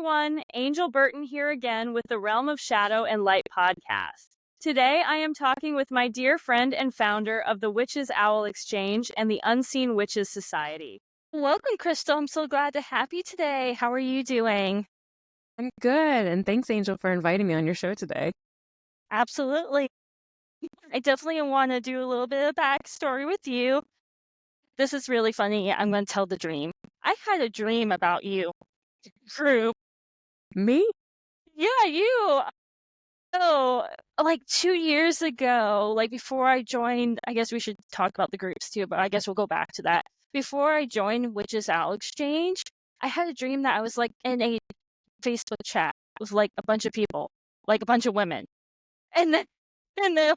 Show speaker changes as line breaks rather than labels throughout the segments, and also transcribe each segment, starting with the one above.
everyone. Angel Burton here again with the Realm of Shadow and Light podcast. Today, I am talking with my dear friend and founder of the Witches Owl Exchange and the Unseen Witches Society. Welcome, Crystal. I'm so glad to have you today. How are you doing?
I'm good, and thanks, Angel, for inviting me on your show today.
Absolutely. I definitely want to do a little bit of backstory with you. This is really funny. I'm going to tell the dream. I had a dream about you. True.
Me?
Yeah, you. So, like 2 years ago, like before I joined, I guess we should talk about the groups too, but I guess we'll go back to that. Before I joined Witches Owl Exchange, I had a dream that I was like in a Facebook chat with like a bunch of people, like a bunch of women. And then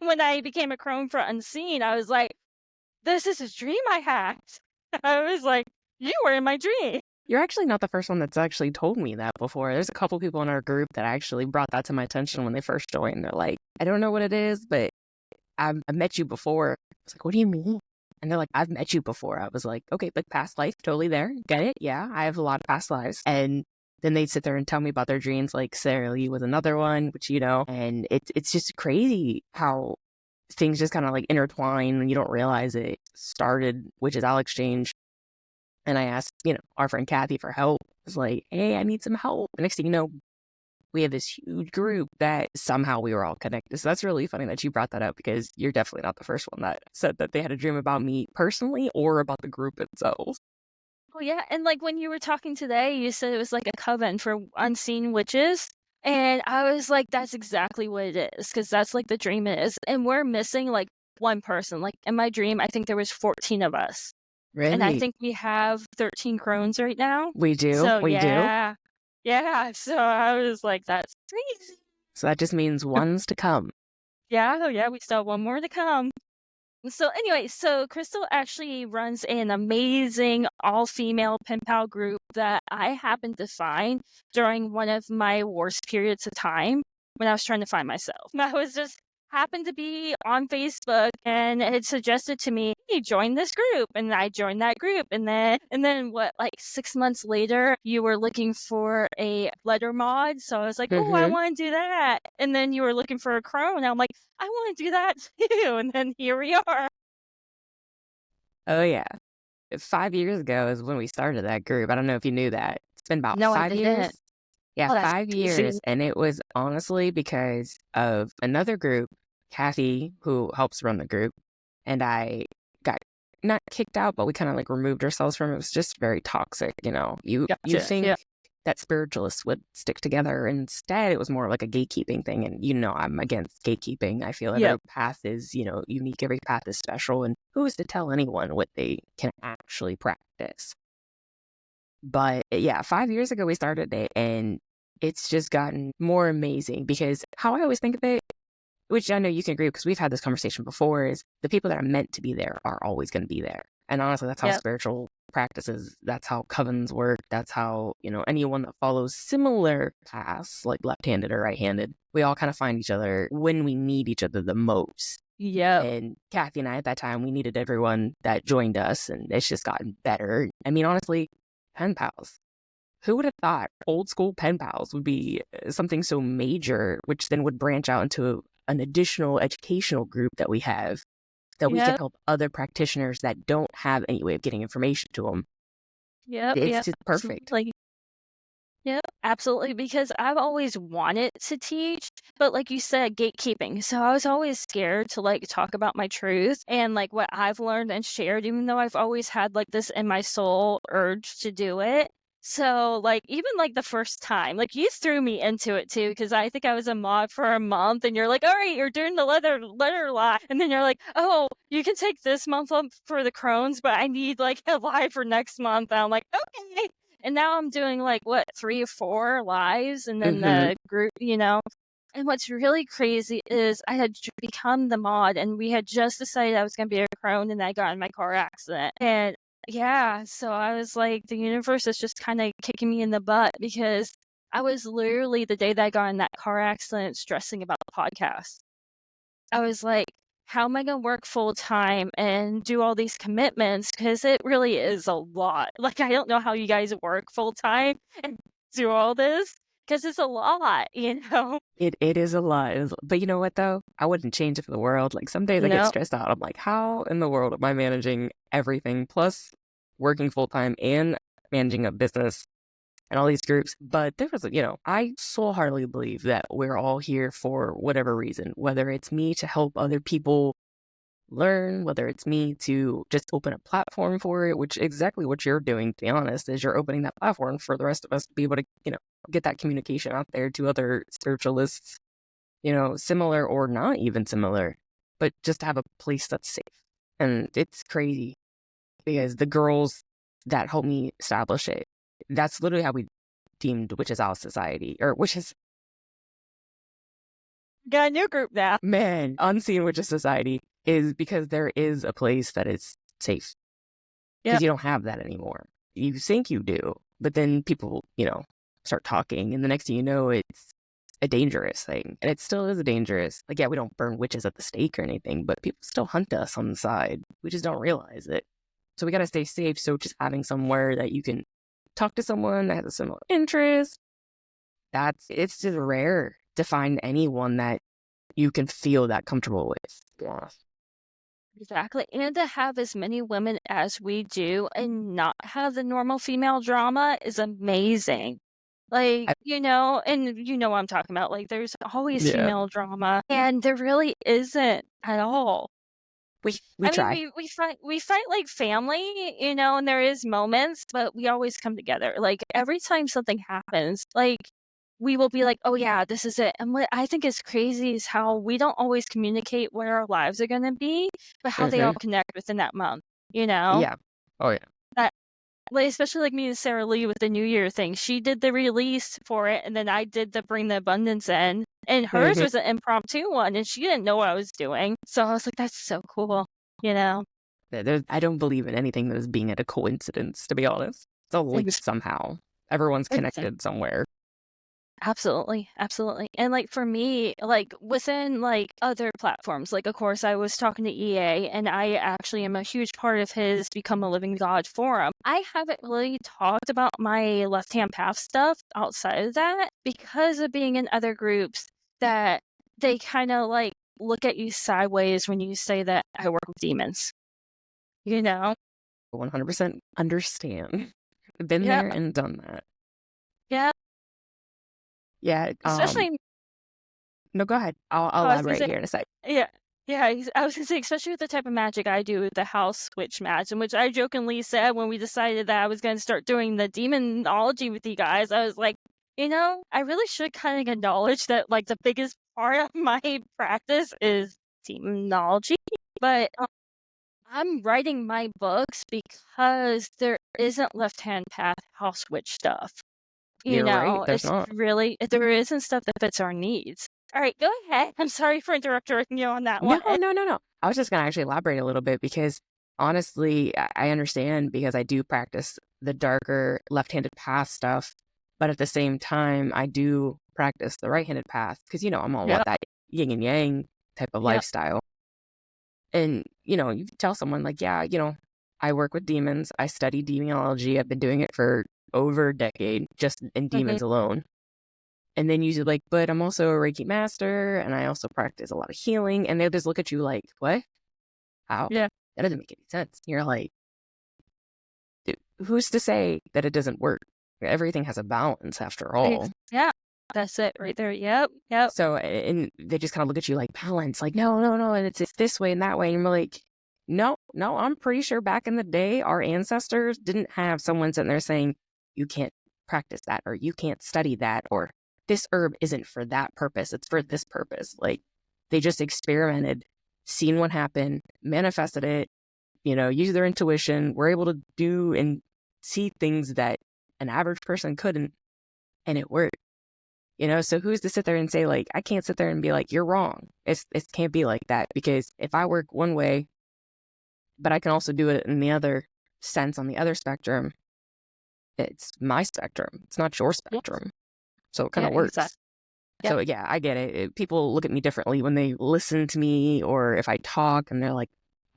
when I became a crone for Unseen, I was like, this is a dream I had. I was like, you were in my dream.
You're actually not the first one that's actually told me that before. There's a couple people in our group that actually brought that to my attention when they first joined. They're like, I don't know what it is, but I met you before. I was like, what do you mean? And they're like, I've met you before. I was like, okay, like past life, totally there. Get it? Yeah, I have a lot of past lives. And then they'd sit there and tell me about their dreams, like Sarah Lee was another one, which, and it's just crazy how things just kind of like intertwine and you don't realize it. Started Witches Owl Exchange. And I asked, our friend Kathy for help. I was like, hey, I need some help. The next thing you know, we have this huge group that somehow we were all connected. So that's really funny that you brought that up because you're definitely not the first one that said that they had a dream about me personally or about the group itself.
Oh, yeah. And like when you were talking today, you said it was like a coven for unseen witches. And I was like, that's exactly what it is, because that's like the dream is. And we're missing like one person. Like in my dream, I think there was 14 of us.
Really?
And I think we have 13 crones right now.
We do.
So
we do.
Yeah. So I was like, that's crazy.
So that just means one's to come.
Yeah. Oh, yeah. We still have one more to come. So anyway, so Crystal actually runs an amazing all-female pen pal group that I happened to find during one of my worst periods of time when I was trying to find myself. I was just happened to be on Facebook and it suggested to me, hey, join this group. And I joined that group. And then what, like 6 months later, you were looking for a letter mod. So I was like, oh, I want to do that. And then you were looking for a crone. I'm like, I want to do that too. And then here we are.
Oh, yeah. 5 years ago is when we started that group. I don't know if you knew that. It's been about
No,
5
I
years.
didn't.
Yeah,
Oh, that's
5
crazy.
years. And it was honestly because of another group, Kathy, who helps run the group, and I got not kicked out, but we kind of like removed ourselves from it. It was just very toxic, You
Gotcha.
think that spiritualists would stick together. Instead, it was more like a gatekeeping thing. And I'm against gatekeeping. I feel every path is, unique. Every path is special. And who is to tell anyone what they can actually practice? But yeah, 5 years ago we started it, and it's just gotten more amazing because how I always think of it, which I know you can agree because we've had this conversation before, is the people that are meant to be there are always going to be there. And honestly, that's how spiritual practices, that's how covens work. That's how, anyone that follows similar paths, like left-handed or right-handed, we all kind of find each other when we need each other the most.
Yeah.
And Kathy and I, at that time, we needed everyone that joined us, and it's just gotten better. I mean, honestly, pen pals. Who would have thought old school pen pals would be something so major, which then would branch out into an additional educational group that we have that we can help other practitioners that don't have any way of getting information to them. It's just perfect.
Yep, absolutely. Because I've always wanted to teach, but like you said, gatekeeping. So I was always scared to like talk about my truth and like what I've learned and shared, even though I've always had like this in my soul urge to do it. So like even like the first time, like you threw me into it too, because I think I was a mod for a month and you're like, all right, you're doing the letter lie. And then you're like, oh, you can take this month up for the crones, but I need like a lie for next month. And I'm like, okay. And now I'm doing like 3 or 4 lives and then the group, And what's really crazy is I had become the mod and we had just decided I was going to be a crone and I got in my car accident. And yeah, so I was like, the universe is just kind of kicking me in the butt because I was literally the day that I got in that car accident stressing about the podcast. I was like, how am I going to work full time and do all these commitments? Because it really is a lot. Like, I don't know how you guys work full time. And through all this because it's a lot,
It is a lot. But you know what though? I wouldn't change it for the world. Like some days I get
No,
stressed out. I'm like, how in the world am I managing everything plus working full time and managing a business and all these groups? But there was, I so heartily believe that we're all here for whatever reason, whether it's me to help other people learn, whether it's me to just open a platform for it, which exactly what you're doing, to be honest, is you're opening that platform for the rest of us to be able to, get that communication out there to other spiritualists, similar or not even similar, but just to have a place that's safe. And it's crazy because the girls that helped me establish it, that's literally how we deemed witches out of society, or witches,
got a new group now.
man, unseen witches society is because there is a place that is safe. Because
Yep,
you don't have that anymore. You think you do, but then people, start talking, and the next thing you know, it's a dangerous thing. And it still is a dangerous. Like, yeah, we don't burn witches at the stake or anything, but people still hunt us on the side. We just don't realize it. So we got to stay safe. So just having somewhere that you can talk to someone that has a similar interest, it's just rare to find anyone that you can feel that comfortable with. Yeah.
exactly. And to have as many women as we do and not have the normal female drama is amazing. Like,
I,
and you know what I'm talking about. Like, there's always
yeah.
female drama, and there really isn't at all.
We
I mean,
try.
we fight like family, and there is moments, but we always come together. Like every time something happens, like we will be like, "Oh yeah, this is it." And what I think is crazy is how we don't always communicate what our lives are going to be, but how they all
Hmm.
connect within that month. You know,
Yeah. Oh, yeah.
that like especially like me and Sarah Lee with the New Year thing. She did the release for it, and then I did the bring the abundance in. And hers
Hmm.
was an impromptu one, and she didn't know what I was doing. So I was like, "That's so cool." You know.
I don't believe in anything that is being at a coincidence, to be honest. It's all linked somehow. Everyone's
Exactly.
connected somewhere.
Absolutely, absolutely. And like for me, like within like other platforms, like of course I was talking to EA and I actually am a huge part of his Become a Living God forum. I haven't really talked about my left hand path stuff outside of that because of being in other groups that they kind of like look at you sideways when you say that I work with demons. You know?
100% understand. Been
Yeah.
there and done that.
Yeah.
Yeah.
Especially
No, go ahead. I'll
I was gonna
elaborate
say
here in a sec.
yeah. Yeah, I was gonna say, especially with the type of magic I do with the house switch match, in which I jokingly said when we decided that I was gonna start doing the demonology with you guys, I was like, I really should kind of acknowledge that like the biggest part of my practice is demonology. But I'm writing my books because there isn't left hand path house witch stuff.
You're right. There's
It's
not.
really there isn't stuff that fits our needs. All right, go ahead. I'm sorry for interrupting you on that
No,
one.
no, no, no. I was just going to actually elaborate a little bit because honestly, I understand because I do practice the darker left-handed path stuff. But at the same time, I do practice the right-handed path because, I'm all
Yeah,
about that yin and yang type of
yeah,
lifestyle. And, you tell someone like, yeah, I work with demons. I study demonology. I've been doing it for over a decade, just in
mhm,
demons alone. And then usually like, but I'm also a Reiki master and I also practice a lot of healing. And they'll just look at you like, what? How?
yeah,
That doesn't make any sense. You're like, "Dude, who's to say that it doesn't work? Everything has a balance after all."
yeah. That's it right there. Yep, yep.
So, and they just kind of look at you like balance, like, no, no, no, and it's this way and that way. And you're like, no, no, I'm pretty sure back in the day, our ancestors didn't have someone sitting there saying, you can't practice that, or you can't study that, or this herb isn't for that purpose. It's for this purpose. Like they just experimented, seen what happened, manifested it, use their intuition, were able to do and see things that an average person couldn't, and it worked. So who's to sit there and say, like, I can't sit there and be like, you're wrong. It can't be like that because if I work one way, but I can also do it in the other sense on the other spectrum, it's my spectrum. It's not your
Yeah,
spectrum. So it kind
yeah,
of
exactly.
works.
Yep.
So yeah, I get it. People look at me differently when they listen to me or if I talk and they're like,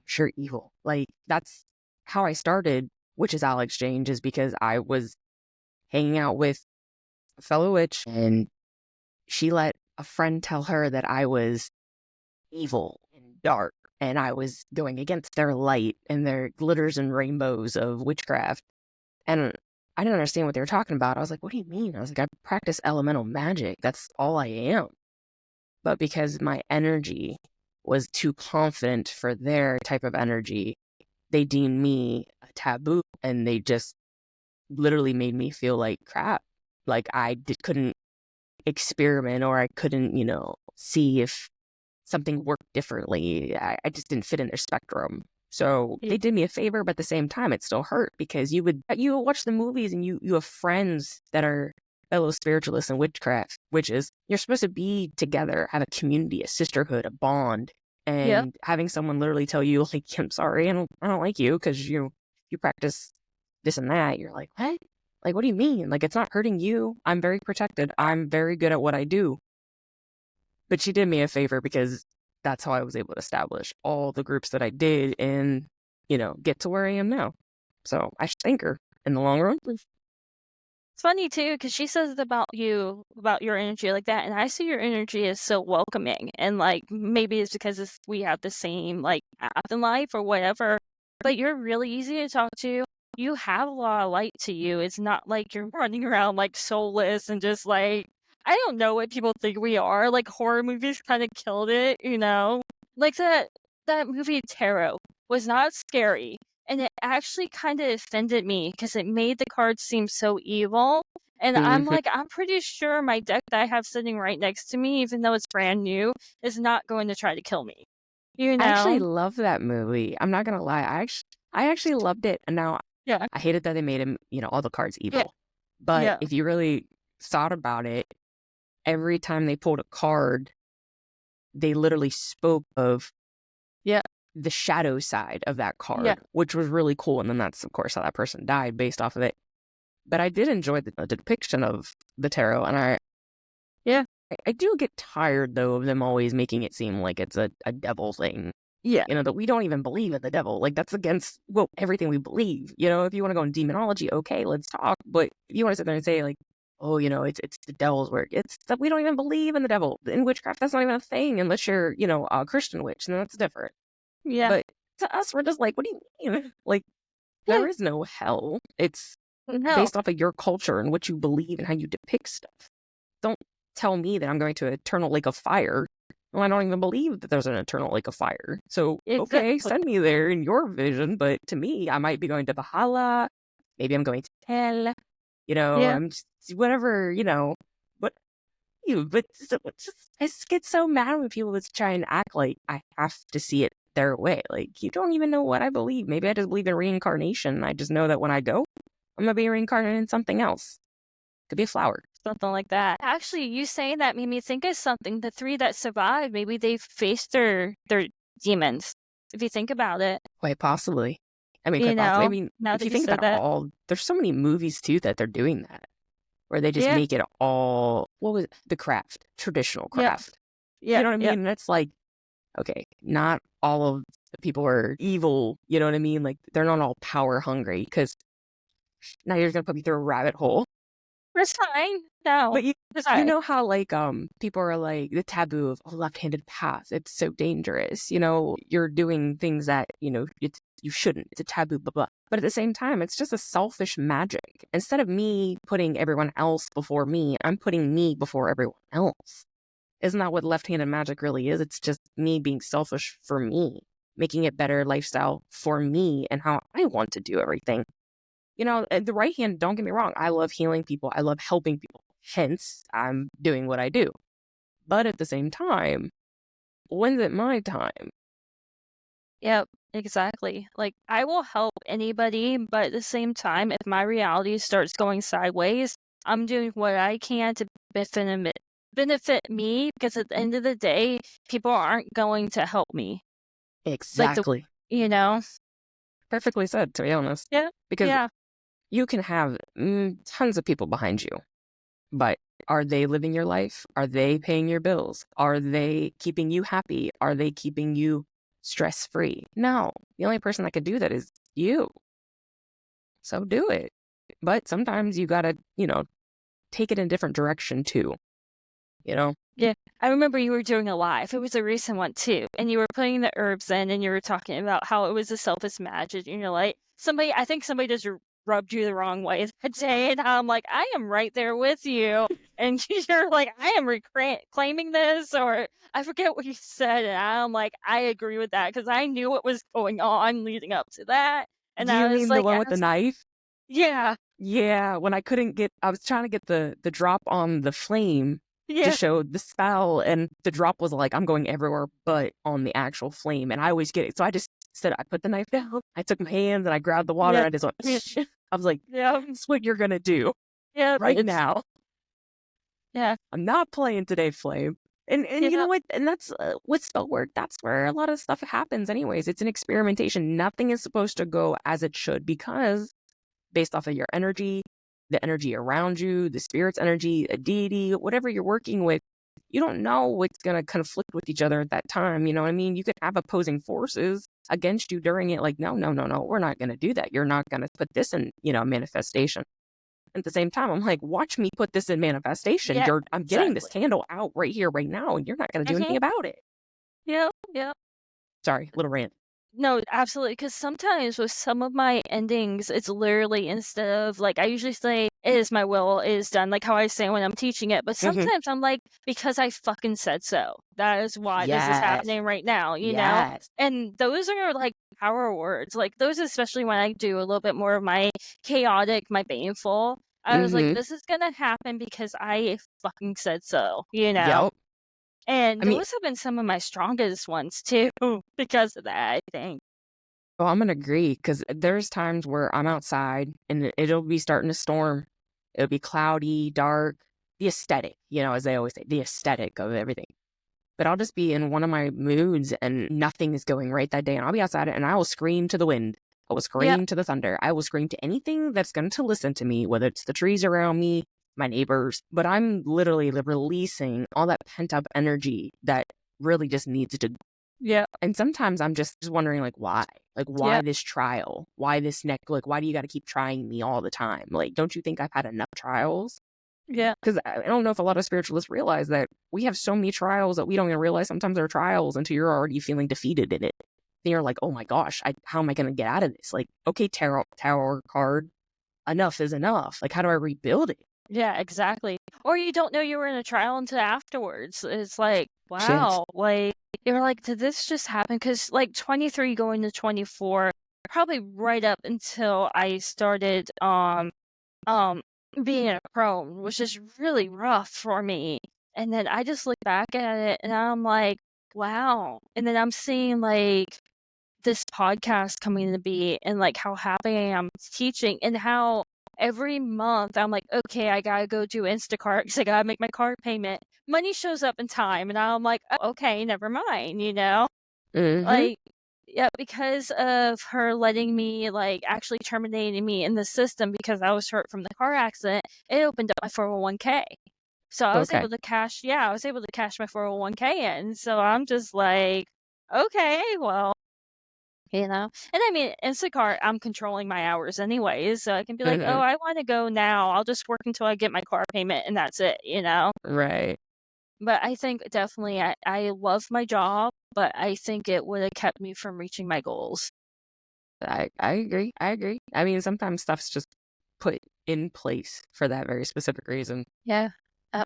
sure, evil. Like that's how I started, which is Alex Exchange, is because I was hanging out with fellow witch, and she let a friend tell her that I was evil and dark, and I was going against their light and their glitters and rainbows of witchcraft. And I didn't understand what they were talking about. I was like, what do you mean? I was like, I practice elemental magic. That's all I am. But because my energy was too confident for their type of energy, they deemed me a taboo, and they just literally made me feel like crap. Like couldn't experiment, or I couldn't, see if something worked differently. I just didn't fit in their spectrum. So
Yeah.
they did me a favor, but at the same time, it still hurt because you would watch the movies and you have friends that are fellow spiritualists and witchcraft witches. You're supposed to be together, have a community, a sisterhood, a bond,
Yep.
and having someone literally tell you like, "I'm sorry, I don't like you because you practice this and that." You're like, what? Like, what do you mean? Like, it's not hurting you. I'm very protected. I'm very good at what I do. But she did me a favor because that's how I was able to establish all the groups that I did and, get to where I am now. So I should thank her in the long run.
It's funny too, because she says it about you, about your energy like that, and I see your energy as so welcoming, and, like, maybe it's because we have the same, like, path in life or whatever, but you're really easy to talk to. You have a lot of light to you. It's not like you're running around, like, soulless and just, like I don't know what people think we are, like, horror movies kinda killed it, you know? Like, that movie Tarot was not scary, and it actually kinda offended me because it made the cards seem so evil, and I'm
Mhm.
like, I'm pretty sure my deck that I have sitting right next to me, even though it's brand new, is not going to try to kill me, you
I actually
know?
love that movie. I'm not gonna lie. I actually loved it. And now
Yeah,
I hated that they made him, all the cards
yeah,
evil. But
yeah,
if you really thought about it, every time they pulled a card, they literally spoke of
yeah,
the shadow side of that
yeah,
card, which was really cool. And then that's, of course, how that person died based off of it. But I did enjoy the depiction of the tarot. And
yeah,
I do get tired, though, of them always making it seem like it's a devil thing.
yeah,
That we don't even believe in the devil. Like, that's against, well, everything we believe. If you want to go in demonology, okay, let's talk. But if you want to sit there and say, like, oh, it's the devil's work, it's that we don't even believe in the devil. In witchcraft, that's not even a thing unless you're, a Christian witch, and that's different.
yeah,
But to us, we're just like, what do you mean? Like,
yeah,
there is no hell. It's
no,
based off of your culture and what you believe and how you depict stuff. Don't tell me that I'm going to an eternal lake of fire. Well, I don't even believe that there's an eternal lake of fire. So, okay,
exactly,
send me there in your vision. But to me, I might be going to Valhalla. Maybe I'm going to hell.
yeah,
I'm just whatever, But I just get so mad when people just try and act like I have to see it their way. Like, you don't even know what I believe. Maybe I just believe in reincarnation. I just know that when I go, I'm gonna be reincarnated in something else. Could be a flower.
something like that. Actually, you saying that made me think of something. The 3 that survived, maybe they faced their demons, if you think about it,
Quite possibly. I mean,
you
quite possibly. I
know,
mean,
now
if
that
you
you
think
said
about
that.
there's so many movies too that they're doing that, where they just
Yeah,
make it all, what was it? The craft, traditional
yeah,
craft. You
yeah,
know what I
yeah.
mean? And it's like, okay, not all of the people are evil. You know what I mean? Like, they're not all power hungry, because now you're going to put me through a rabbit hole.
It's fine. No,
But you
it's
you
fine.
know how, like, people are like the taboo of a left-handed path. It's so dangerous. You're doing things that, you shouldn't. It's a taboo, blah blah. But at the same time, it's just a selfish magic. Instead of me putting everyone else before me, I'm putting me before everyone else. Isn't that what left-handed magic really is? It's just me being selfish for me, making it better lifestyle for me and how I want to do everything. And the right hand, don't get me wrong, I love healing people. I love helping people. Hence, I'm doing what I do. But at the same time, when's it my time?
Yep, exactly. Like, I will help anybody, but at the same time, if my reality starts going sideways, I'm doing what I can to benefit me, because at the end of the day, people aren't going to help me. Like the
Exactly.
you know?
Perfectly said, to be honest.
Yeah,
Because
yeah,
you can have tons of people behind you, but are they living your life? Are they paying your bills? Are they keeping you happy? Are they keeping you stress free? No. The only person that could do that is you. So do it. But sometimes you gotta, take it in a different direction too, you know?
Yeah, I remember you were doing a live. It was a recent one too, and you were putting the herbs in, and you were talking about how it was a selfish magic. And you're like, I think somebody just rubbed you the wrong way that day, and I'm like, I am right there with you. And you're like, I am claiming this, or I forget what you said, and I'm like, I agree with that because I knew what was going on leading up to that, and
Do you
I was
mean the
like,
one with the knife?
yeah,
Yeah, when I was trying to get the drop on the flame to
yeah,
show the spell, and the drop was like, I'm going everywhere but on the actual flame, and I always get it. So I just said, I put the knife down, I took my hands, and I grabbed the water,
yeah,
and I just went, I was like,
yeah,
that's what you're gonna do
yeah.
right now.
Yeah,
I'm not playing today, flame. And you
yeah,
know what? And that's with spell work, that's where a lot of stuff happens anyways. It's an experimentation. Nothing is supposed to go as it should because based off of your energy, the energy around you, the spirit's energy, a deity, whatever you're working with, you don't know what's going to conflict with each other at that time. You know what I mean? You could have opposing forces against you during it. Like, no, no, no, no, we're not going to do that. You're not going to put this in, manifestation. At the same time, I'm like, watch me put this in manifestation.
yeah,
I'm getting this
exactly.
candle out right here, right now, and you're not going to do
Mhm.
anything about it.
Yep, yep.
Sorry, little rant.
No, absolutely. Because sometimes with some of my endings, it's literally instead of like I usually say, "It is my will, it is done," like how I say when I'm teaching it, but
Hmm.
sometimes I'm like, "Because I fucking said so. That is why this is
Yes.
happening right now," you know?
Yes.
And those are, like, power words, like, those especially when I do a little bit more of my chaotic, my baneful, I was like,
Hmm.
"This is gonna happen because I fucking said so," you know?
Yep.
And
I mean,
those have been some of my strongest ones too because of that, I think.
well, I'm gonna agree because there's times where I'm outside and it'll be starting to storm. It'll be cloudy, dark, the aesthetic, as they always say, the aesthetic of everything. But I'll just be in one of my moods and nothing is going right that day. And I'll be outside and I will scream to the wind. I will
Yep,
scream to the thunder. I will scream to anything that's going to listen to me, whether it's the trees around me, my neighbors. But I'm literally releasing all that pent up energy that really just needs to.
yep,
And sometimes I'm just wondering, like, why? Like, why
yep,
this trial? Why this neck? Like, why do you got to keep trying me all the time? Like, don't you think I've had enough trials?
yep,
Because I don't know if a lot of spiritualists realize that we have so many trials that we don't even realize sometimes they're trials until you're already feeling defeated in it. Then you're like, oh my gosh, how am I going to get out of this? Like, okay, tower card, enough is enough. Like, how do I rebuild it?
yeah, exactly. Or you don't know you were in a trial until afterwards. It's like,
Shit.
wow, like you're like, did this just happen? Because like 23 going to 24, probably right up until I started um being a crone, which is really rough for me. And then I just look back at it and I'm like, wow. And then I'm seeing like this podcast coming to be and like how happy I am teaching and how every month I'm like, okay, I gotta go do Instacart because I gotta make my card payment. Money shows up in time, and I'm like, oh, okay, never mind, you know?
Mm-hmm.
Like, yeah, because of her letting me, like, actually terminating me in the system because I was hurt from the car accident, it opened up my 401k. So I was
Okay.
able to I was able to cash my 401k in. So I'm just like, okay, well, you know? And I mean, Instacart, I'm controlling my hours anyways, so I can be like, "Oh,
Mm-hmm.
I wanna go now. I'll just work until I get my car payment, and that's it," you know?
Right.
But I think definitely I love my job, but I think it would have kept me from reaching my goals.
I agree. I agree. I mean, sometimes stuff's just put in place for that very specific reason.
Yeah. Uh,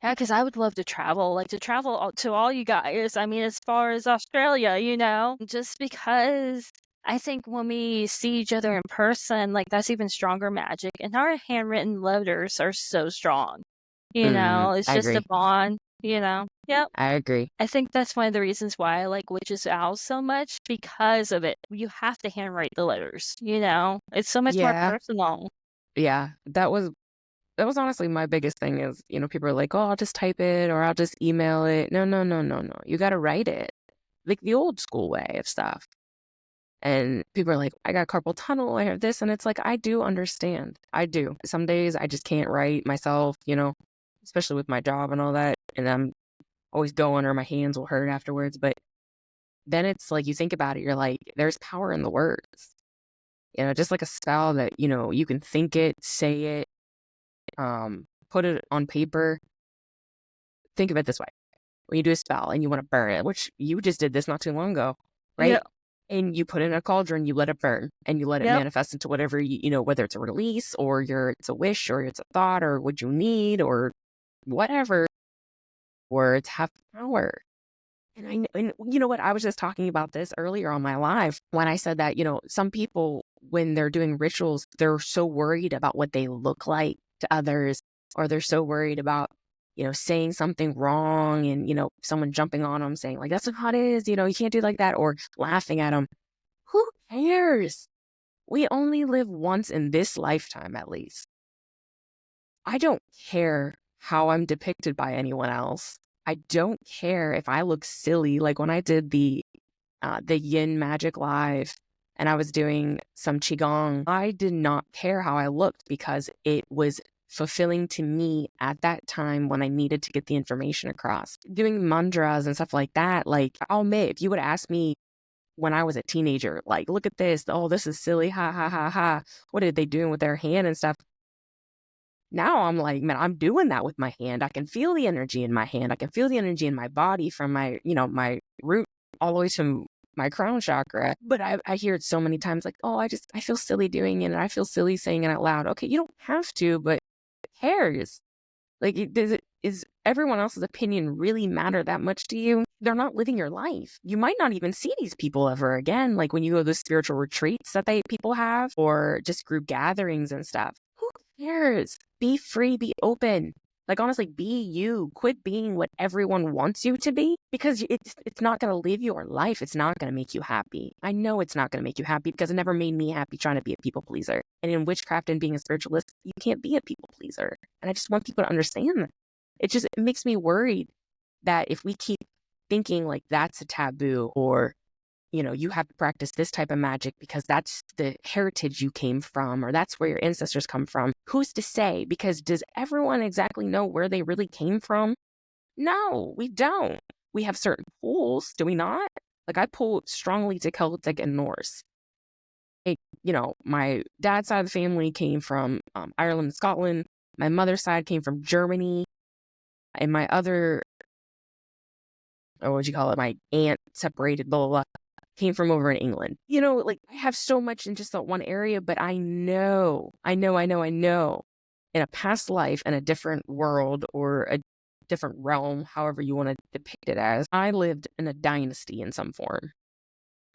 yeah, because I would love to travel, like, to travel to all you guys. I mean, as far as Australia, you know? Just because I think when we see each other in person, like, that's even stronger magic, and our handwritten letters are so strong. You know, it's
I
just a
agree.
bond, you know? Yep.
I agree.
I think that's one of the reasons why I like Witch's Owls so much because of it. You have to handwrite the letters, you know? It's so much more
Yeah.
personal.
Yeah. That was honestly my biggest thing is, people are like, oh, I'll just type it or I'll just email it. No, no, no, no, no. You got to write it like the old school way of stuff. And people are like, I got carpal tunnel. I have this. And it's like, I do understand. I do. Some days I just can't write myself, especially with my job and all that. And I'm always going or my hands will hurt afterwards. But then it's like, you think about it, you're like, there's power in the words, just like a spell that, you can think it, say it, put it on paper. Think of it this way. When you do a spell and you want to burn it, which you just did this not too long ago, right?
Yep.
And you put it in a cauldron, you let it burn and you let it
Yep.
manifest into whatever whether it's a release or it's a wish or it's a thought or what you need or whatever, words have power. And and you know what? I was just talking about this earlier on my live when I said that, some people, when they're doing rituals, they're so worried about what they look like to others, or they're so worried about, saying something wrong and, someone jumping on them saying, like, that's not how it is, you can't do like that, or laughing at them. Who cares? We only live once in this lifetime, at least. I don't care how I'm depicted by anyone else. I don't care if I look silly. Like when I did the yin magic live and I was doing some qigong, I did not care how I looked because it was fulfilling to me at that time when I needed to get the information across. Doing mantras and stuff like that, like I'll admit, if you would ask me when I was a teenager, like, look at this, oh, this is silly, ha ha ha ha. What are they doing with their hand and stuff? Now I'm like, man, I'm doing that with my hand. I can feel the energy in my hand. I can feel the energy in my body from my root all the way to my crown chakra. But I hear it so many times like, oh, I feel silly doing it. And I feel silly saying it out loud. Okay, you don't have to, but who cares? Like, is everyone else's opinion really matter that much to you? They're not living your life. You might not even see these people ever again. Like when you go to the spiritual retreats that people have, or just group gatherings and stuff. Who cares? Be free, be open. Like honestly, be you. Quit being what everyone wants you to be, because it's not going to live your life. It's not going to make you happy. I know it's not going to make you happy because it never made me happy trying to be a people pleaser. And in witchcraft and being a spiritualist, you can't be a people pleaser. And I just want people to understand that. It makes me worried that if we keep thinking like that's a taboo, or you have to practice this type of magic because that's the heritage you came from, or that's where your ancestors come from. Who's to say? Because does everyone exactly know where they really came from? No, we don't. We have certain pulls, do we not? Like I pull strongly to Celtic and Norse. My dad's side of the family came from Ireland and Scotland. My mother's side came from Germany. And my other, or what would you call it? My aunt separated, blah, blah, blah, came from over in England. Like I have so much in just that one area, but I know in a past life, in a different world or a different realm, however you want to depict it as, I lived in a dynasty in some form.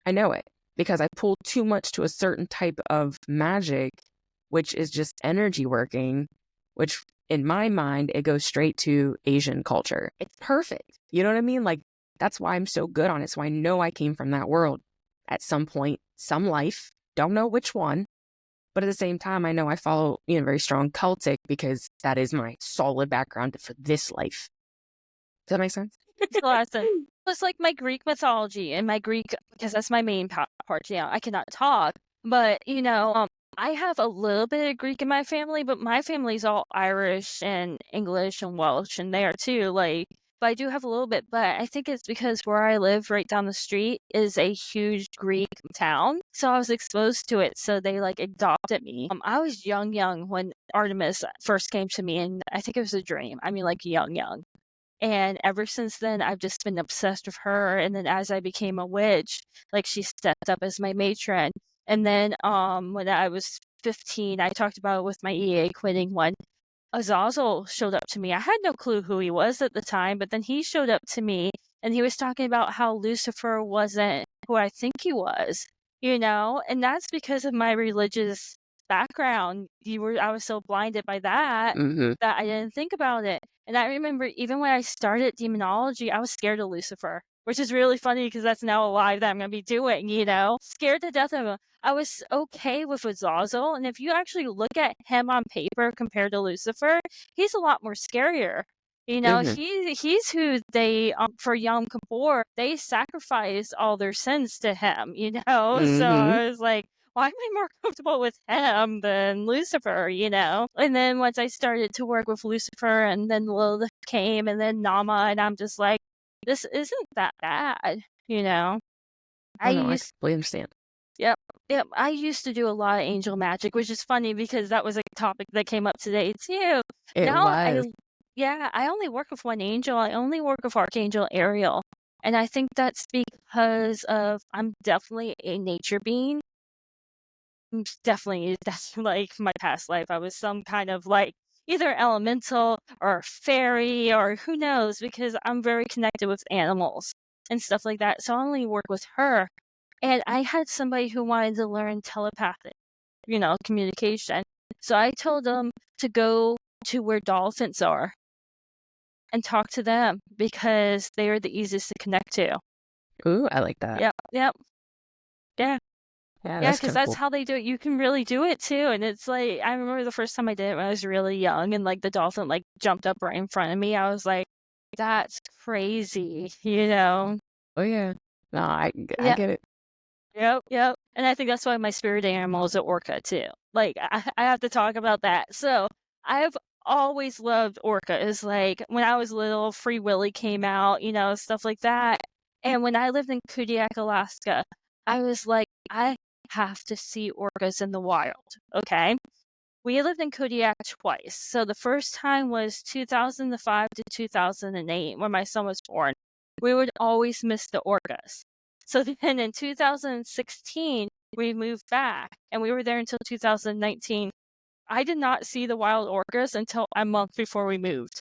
I know it because I pulled too much to a certain type of magic, which is just energy working, which in my mind, it goes straight to Asian culture. It's perfect. You know what I mean? Like, that's why I'm so good on it. So I know I came from that world at some point, some life. Don't know which one. But at the same time, I know I follow, very strong Celtic because that is my solid background for this life. Does that make sense?
It's a lot of sense. It's like my Greek mythology and my Greek, because that's my main part. Yeah, I cannot talk, but I have a little bit of Greek in my family, but my family's all Irish and English and Welsh and there too. Like, but I do have a little bit. But I think it's because where I live, right down the street, is a huge Greek town, so I was exposed to it. So they like adopted me. I was young when Artemis first came to me, and I think it was a dream. I mean, like young. And ever since then, I've just been obsessed with her. And then as I became a witch, like she stepped up as my matron. And then when I was 15, I talked about it with my EA quitting when Azazel showed up to me. I had no clue who he was at the time, but then he showed up to me and he was talking about how Lucifer wasn't who I think he was, and that's because of my religious background. I was so blinded by that
Mm-hmm.
that I didn't think about it. And I remember even when I started demonology, I was scared of Lucifer, which is really funny because that's now a live that I'm going to be doing, scared to death of him. I was okay with Azazel, and if you actually look at him on paper compared to Lucifer, he's a lot more scarier.
Mm-hmm.
He's who they for Yom Kippur they sacrifice all their sins to him. So
Mm-hmm.
I was like, why am I more comfortable with him than Lucifer? And then once I started to work with Lucifer, and then Lilith came, and then Nama, and I'm just like, this isn't that bad.
Oh
I
no, I
used
completely understand.
Yep. Yep, I used to do a lot of angel magic, which is funny because that was a topic that came up today too.
It
Now
was.
yeah, I only work with one angel. I only work with Archangel Ariel. And I think that's because of I'm definitely a nature being. Definitely, that's like my past life. I was some kind of like either elemental or fairy or who knows, because I'm very connected with animals and stuff like that. So I only work with her. And I had somebody who wanted to learn telepathic, communication. So I told them to go to where dolphins are and talk to them because they are the easiest to connect to.
Ooh, I like that.
Yep, yep, yeah.
Yeah,
Yeah,
that's
because
kind of
that's
cool.
how they do it. You can really do it too, and it's like I remember the first time I did it when I was really young, and like the dolphin like jumped up right in front of me. I was like, "That's crazy," you know?
Oh yeah. No, I
Yeah,
get it.
yep, yep. And I think that's why my spirit animal is an orca too. Like I have to talk about that. So I've always loved orcas. Like when I was little, Free Willy came out, stuff like that. And when I lived in Kodiak, Alaska, I was like, I have to see orcas in the wild. Okay. We lived in Kodiak twice. So the first time was 2005 to 2008 when my son was born. We would always miss the orcas. So then in 2016, we moved back and we were there until 2019. I did not see the wild orcas until a month before we moved.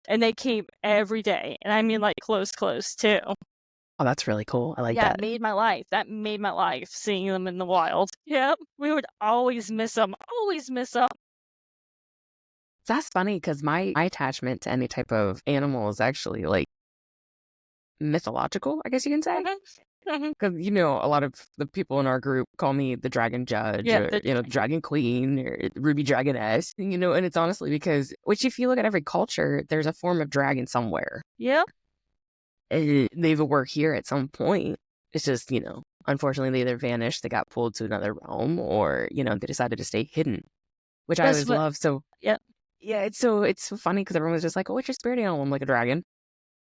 And they came every day. And I mean like close, close too.
Oh, that's really cool. I like
Yeah, it
that.
made my life. That made my life seeing them in the wild. Yep. We would always miss them. Always miss them.
That's funny because my attachment to any type of animal is actually like mythological, I guess you can say.
Mhm. Mhm.
Because, a lot of the people in our group call me the Dragon Judge
Yeah,
or,
the
Dragon Queen or Ruby Dragoness, and it's honestly because, which if you look at every culture, there's a form of dragon somewhere.
yep.
They were here at some point. It's just, unfortunately they either vanished, they got pulled to another realm, or, they decided to stay hidden, which I
That's
always
what
love. So,
yep.
yeah, it's so funny because everyone's just like, "Oh, what's your spirit animal?" I'm like, "A dragon,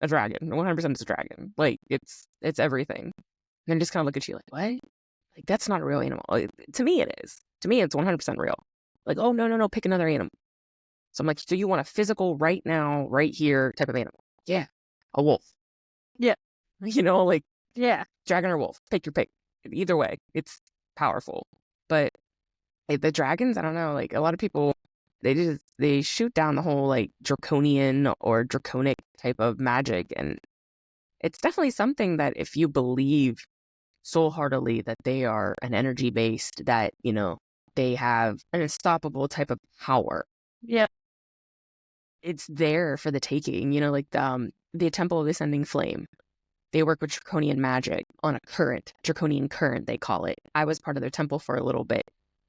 a dragon. 100% it's a dragon. Like it's everything." And then just kind of look at you like, "What? Like that's not a real animal." Like, to me, it is. To me, it's 100% real. Like, "Oh no, no, no, pick another animal." So I'm like, "So you want a physical, right now, right here type of animal?" Yeah, a wolf.
Yeah.
Like
Yeah.
dragon or wolf. Pick your pick. Either way, it's powerful. But the dragons, I don't know. Like a lot of people, they shoot down the whole like draconian or draconic type of magic, and it's definitely something that if you believe soul heartedly that they are an energy based, that they have an unstoppable type of power.
Yep.
It's there for the taking. Like the Temple of the Ascending Flame. They work with draconian magic on a current, draconian current, they call it. I was part of their temple for a little bit.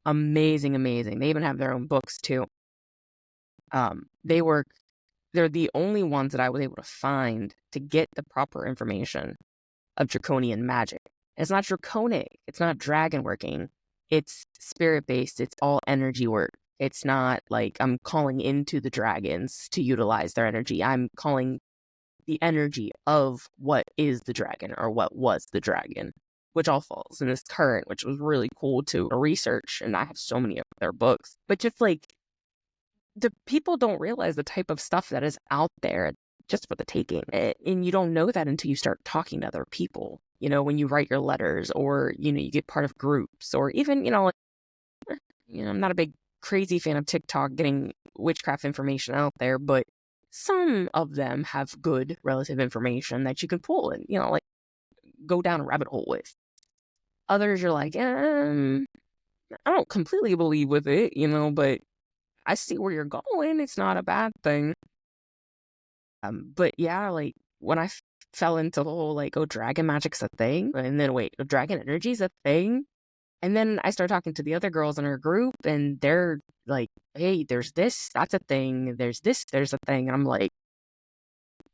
Amazing, amazing. They even have their own books too. They work, they're the only ones that I was able to find to get the proper information of draconian magic. It's not draconic, it's not dragon working, it's spirit based, it's all energy work. It's not like I'm calling into the dragons to utilize their energy. I'm calling the energy of what is the dragon or what was the dragon, which all falls in this current, which was really cool to research. And I have so many of their books. But just like the people don't realize the type of stuff that is out there just for the taking. And you don't know that until you start talking to other people, when you write your letters or, you get part of groups or even, I'm not a big crazy fan of TikTok getting witchcraft information out there, but some of them have good relative information that you can pull and, like go down a rabbit hole with. Others you're like, I don't completely believe with it, but I see where you're going. It's not a bad thing. But yeah, like when I fell into the whole like, oh, dragon magic's a thing, and then wait, dragon energy's a thing. And then I start talking to the other girls in our group, and they're like, hey, there's this, that's a thing. There's this, there's a thing. And I'm like,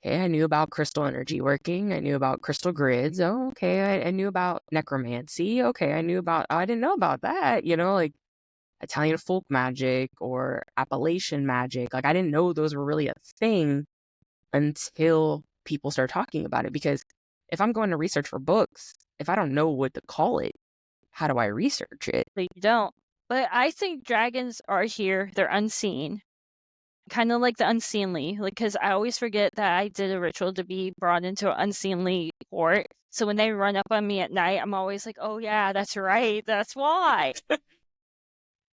hey, I knew about crystal energy working. I knew about crystal grids. Oh, okay. I knew about necromancy. Okay. I didn't know about that, like Italian folk magic or Appalachian magic. Like, I didn't know those were really a thing until people start talking about it. Because if I'm going to research for books, if I don't know what to call it, how do I research it?
But you don't. But I think dragons are here, they're unseen. Kinda like the unseelie, like, cause I always forget that I did a ritual to be brought into an unseelie court, so when they run up on me at night, I'm always like, "Oh, yeah, that's right, that's why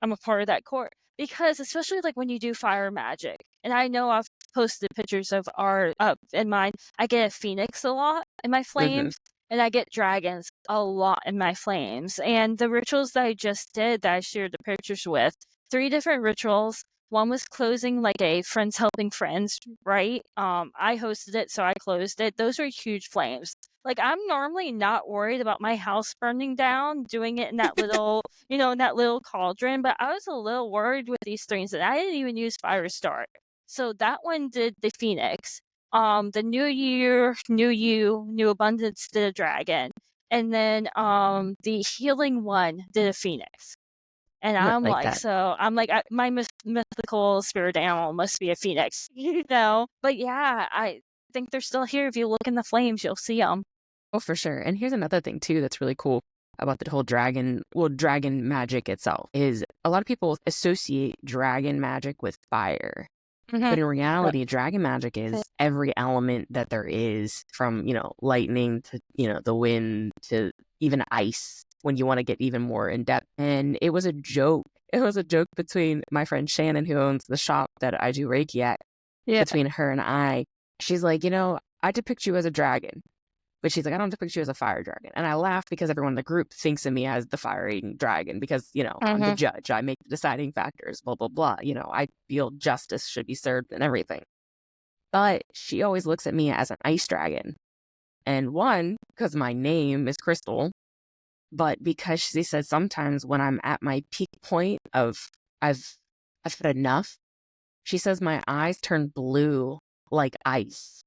I'm a part of that court." Because especially, like, when you do fire magic, and I know I've posted pictures of our in mine, I get a phoenix a lot in my
Hmm.
flames, and I get dragons a lot in my flames, and the rituals that I just did that I shared the pictures with, 3 different rituals. One was closing, like, a friends helping friends, right? I hosted it, so I closed it. Those are huge flames. Like, I'm normally not worried about my house burning down, doing it in that little in that little cauldron, but I was a little worried with these things, and I didn't even use fire start. So that one did the phoenix. The new year, new you, new abundance did a dragon. And then the healing one did a phoenix. And
I
I'm
like
like,
that.
so I'm like, my mythical spirit animal must be a phoenix, you know? But yeah, I think they're still here. If you look in the flames, you'll see them.
Oh, for sure. And here's another thing too that's really cool about the whole dragon magic itself is a lot of people associate dragon magic with fire.
Mm-hmm.
But in reality, dragon magic is every element that there is from, lightning to, the wind to even ice when you want to get even more in depth. And it was a joke. It was a joke between my friend Shannon, who owns the shop that I do Reiki at,
Yeah.
between her and I. She's like, I depict you as a dragon. But she's like, I don't depict you as a fire dragon. And I laugh because everyone in the group thinks of me as the fiery dragon because, I'm the
Mm-hmm.
judge. I make the deciding factors, blah, blah, blah. I feel justice should be served and everything. But she always looks at me as an ice dragon. And one, because my name is Crystal, but because she says sometimes when I'm at my peak point of I've had enough, she says my eyes turn blue like ice.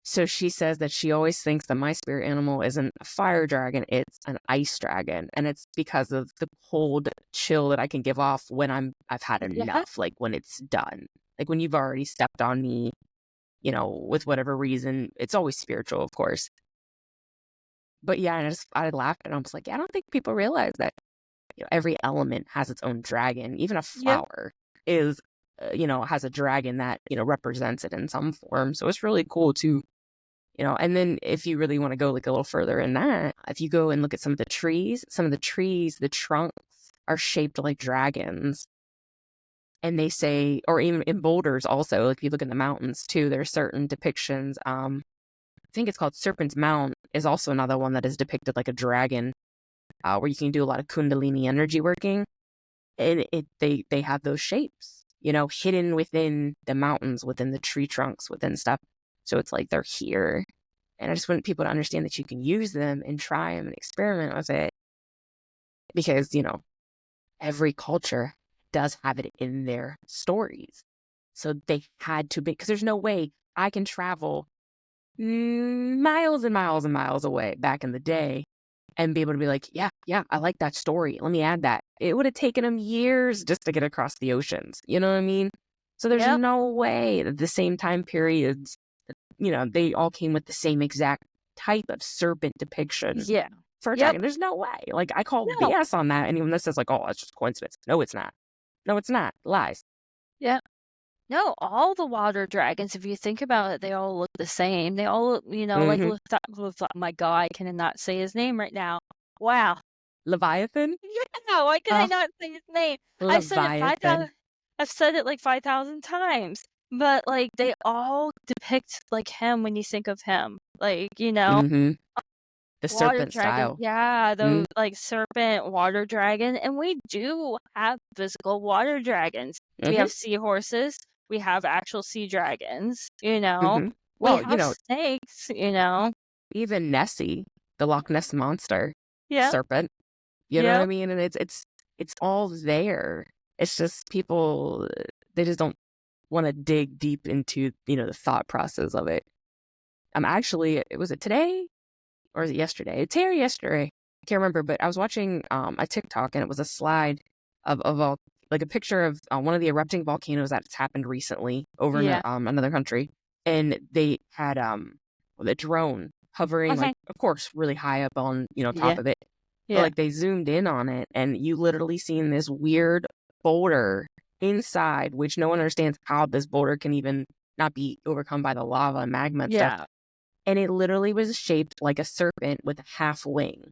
So she says that she always thinks that my spirit animal isn't a fire dragon, it's an ice dragon. And it's because of the cold chill that I can give off when I've had
Yeah.
enough, like when it's done. Like when you've already stepped on me, with whatever reason. It's always spiritual, of course. But yeah, I laughed and I was like, I don't think people realize that, every element has its own dragon. Even a
Yep.
flower is, has a dragon that, represents it in some form. So it's really cool too. And then if you really want to go like a little further in that, if you go and look at some of the trees, the trunks are shaped like dragons. And they say, or even in boulders also, like if you look in the mountains too, there's certain depictions. I think it's called Serpent's Mount is also another one that is depicted like a dragon, where you can do a lot of Kundalini energy working. And they have those shapes, hidden within the mountains, within the tree trunks, within stuff. So it's like they're here. And I just want people to understand that you can use them and try them and experiment with it because, every culture does have it in their stories. So they had to be, because there's no way I can travel miles and miles and miles away back in the day and be able to be like, yeah, I like that story. Let me add that. It would have taken them years just to get across the oceans. You know what I mean? So there's
Yep.
no way that the same time periods, they all came with the same exact type of serpent depiction
Yeah.
for a
Yep.
dragon. There's no way. Like, I call
No.
BS on that. Anyone that says, like, oh, it's just coincidence. No, it's not. No, it's not. Lies.
Yep. No, all the water dragons, if you think about it, they all look the same. They all look, like
Mm-hmm.
my God, I cannot say his name right now. Wow.
Leviathan?
Yeah, why can I
Oh,
not say his name? I've said it
Leviathan.
5,000 I've said it like 5,000 times. But like they all depict like him when you think of him. Like,
Mm-hmm. The
water
serpent
dragon.
style.
Yeah,
Mm-hmm.
the like serpent water dragon. And we do have physical water dragons. We
Mm-hmm.
have seahorses. We have actual sea dragons.
Mm-hmm.
We
Well,
have snakes.
even Nessie, the Loch Ness monster
Yep.
serpent. You know what I
Yep.
mean? And it's all there. It's just people, they just don't want to dig deep into, the thought process of it. I'm actually, was it today or is it yesterday? It's here yesterday. I can't remember, but I was watching a TikTok and it was a slide of like a picture of one of the erupting volcanoes that's happened recently over in
Yeah.
another country, and they had the drone hovering,
Okay.
like, of course, really high up on top
Yeah.
of it, but
Yeah.
like they zoomed in on it and you literally seen this weird boulder inside, which no one understands how this boulder can even not be overcome by the lava and magma and stuff.
Yeah.
And it literally was shaped like a serpent with a half wing.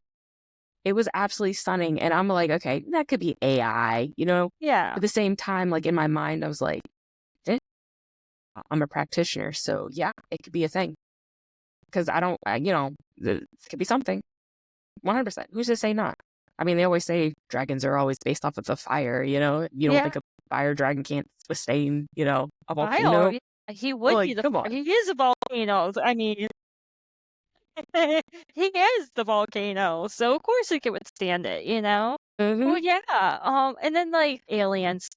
It was absolutely stunning. And I'm like, okay, that could be AI, you know?
Yeah.
At the same time, like in my mind, I was like, eh, I'm a practitioner. So yeah, it could be a thing. Because I don't, it could be something. 100%. Who's to say not? I mean, they always say dragons are always based off of the fire, you know? You don't
Yeah.
think a fire dragon can't sustain, a
Fire.
volcano?
Yeah, he would be
Like,
the
come
fire.
on.
He is a volcano. I mean, he is the volcano, so of course he could withstand it, you know?
Hmm.
Well, yeah. And then like aliens.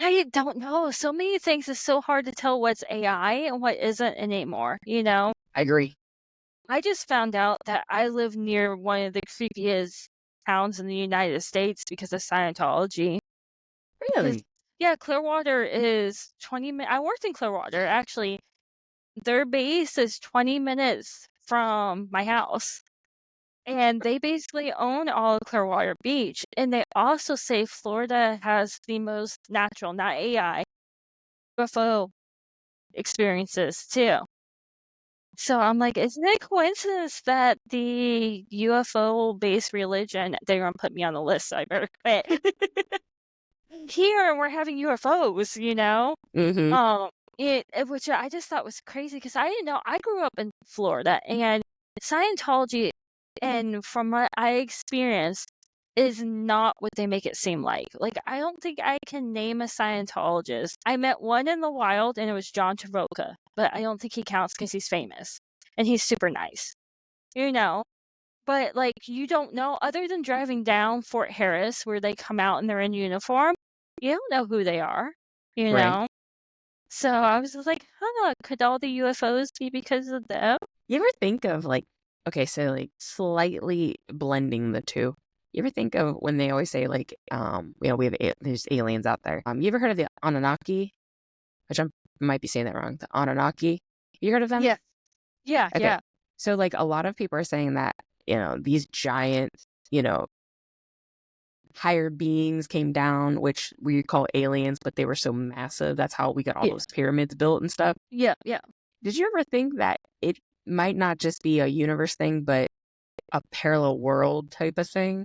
I don't know. So many things is so hard to tell what's AI and what isn't anymore, you know?
I agree.
I just found out that I live near one of the creepiest towns in the United States because of Scientology. Because
Really?
yeah, Clearwater is 20 minutes. I worked in Clearwater, actually. Their base is 20 minutes from my house. And they basically own all of Clearwater Beach. And they also say Florida has the most natural, not AI, UFO experiences too. So I'm like, isn't it coincidence that the UFO based religion, they're gonna put me on the list, so I better quit. Here we're having UFOs, you know?
Hmm.
Um, which I just thought was crazy because I didn't know. I grew up in Florida, and Scientology, and from what I experienced, is not what they make it seem like. Like, I don't think I can name a Scientologist. I met one in the wild, and it was John Travolta, but I don't think he counts because he's famous and he's super nice, you know? But like, you don't know, other than driving down Fort Harris where they come out and they're in uniform, you don't know who they are, you
Right.
know? So I was just like, huh, could all the UFOs be because of them?
You ever think of like, okay, so like slightly blending the two. You ever think of when they always say like, we have there's aliens out there. You ever heard of the Anunnaki? Which I might be saying that wrong. The Anunnaki. You heard of them?
Yeah. Yeah,
Okay.
yeah.
So like a lot of people are saying that these giant, you know, higher beings came down, which we call aliens, but they were so massive. That's how we got all
Yeah.
those pyramids built and stuff.
Yeah, yeah.
Did you ever think that it might not just be a universe thing, but a parallel world type of thing?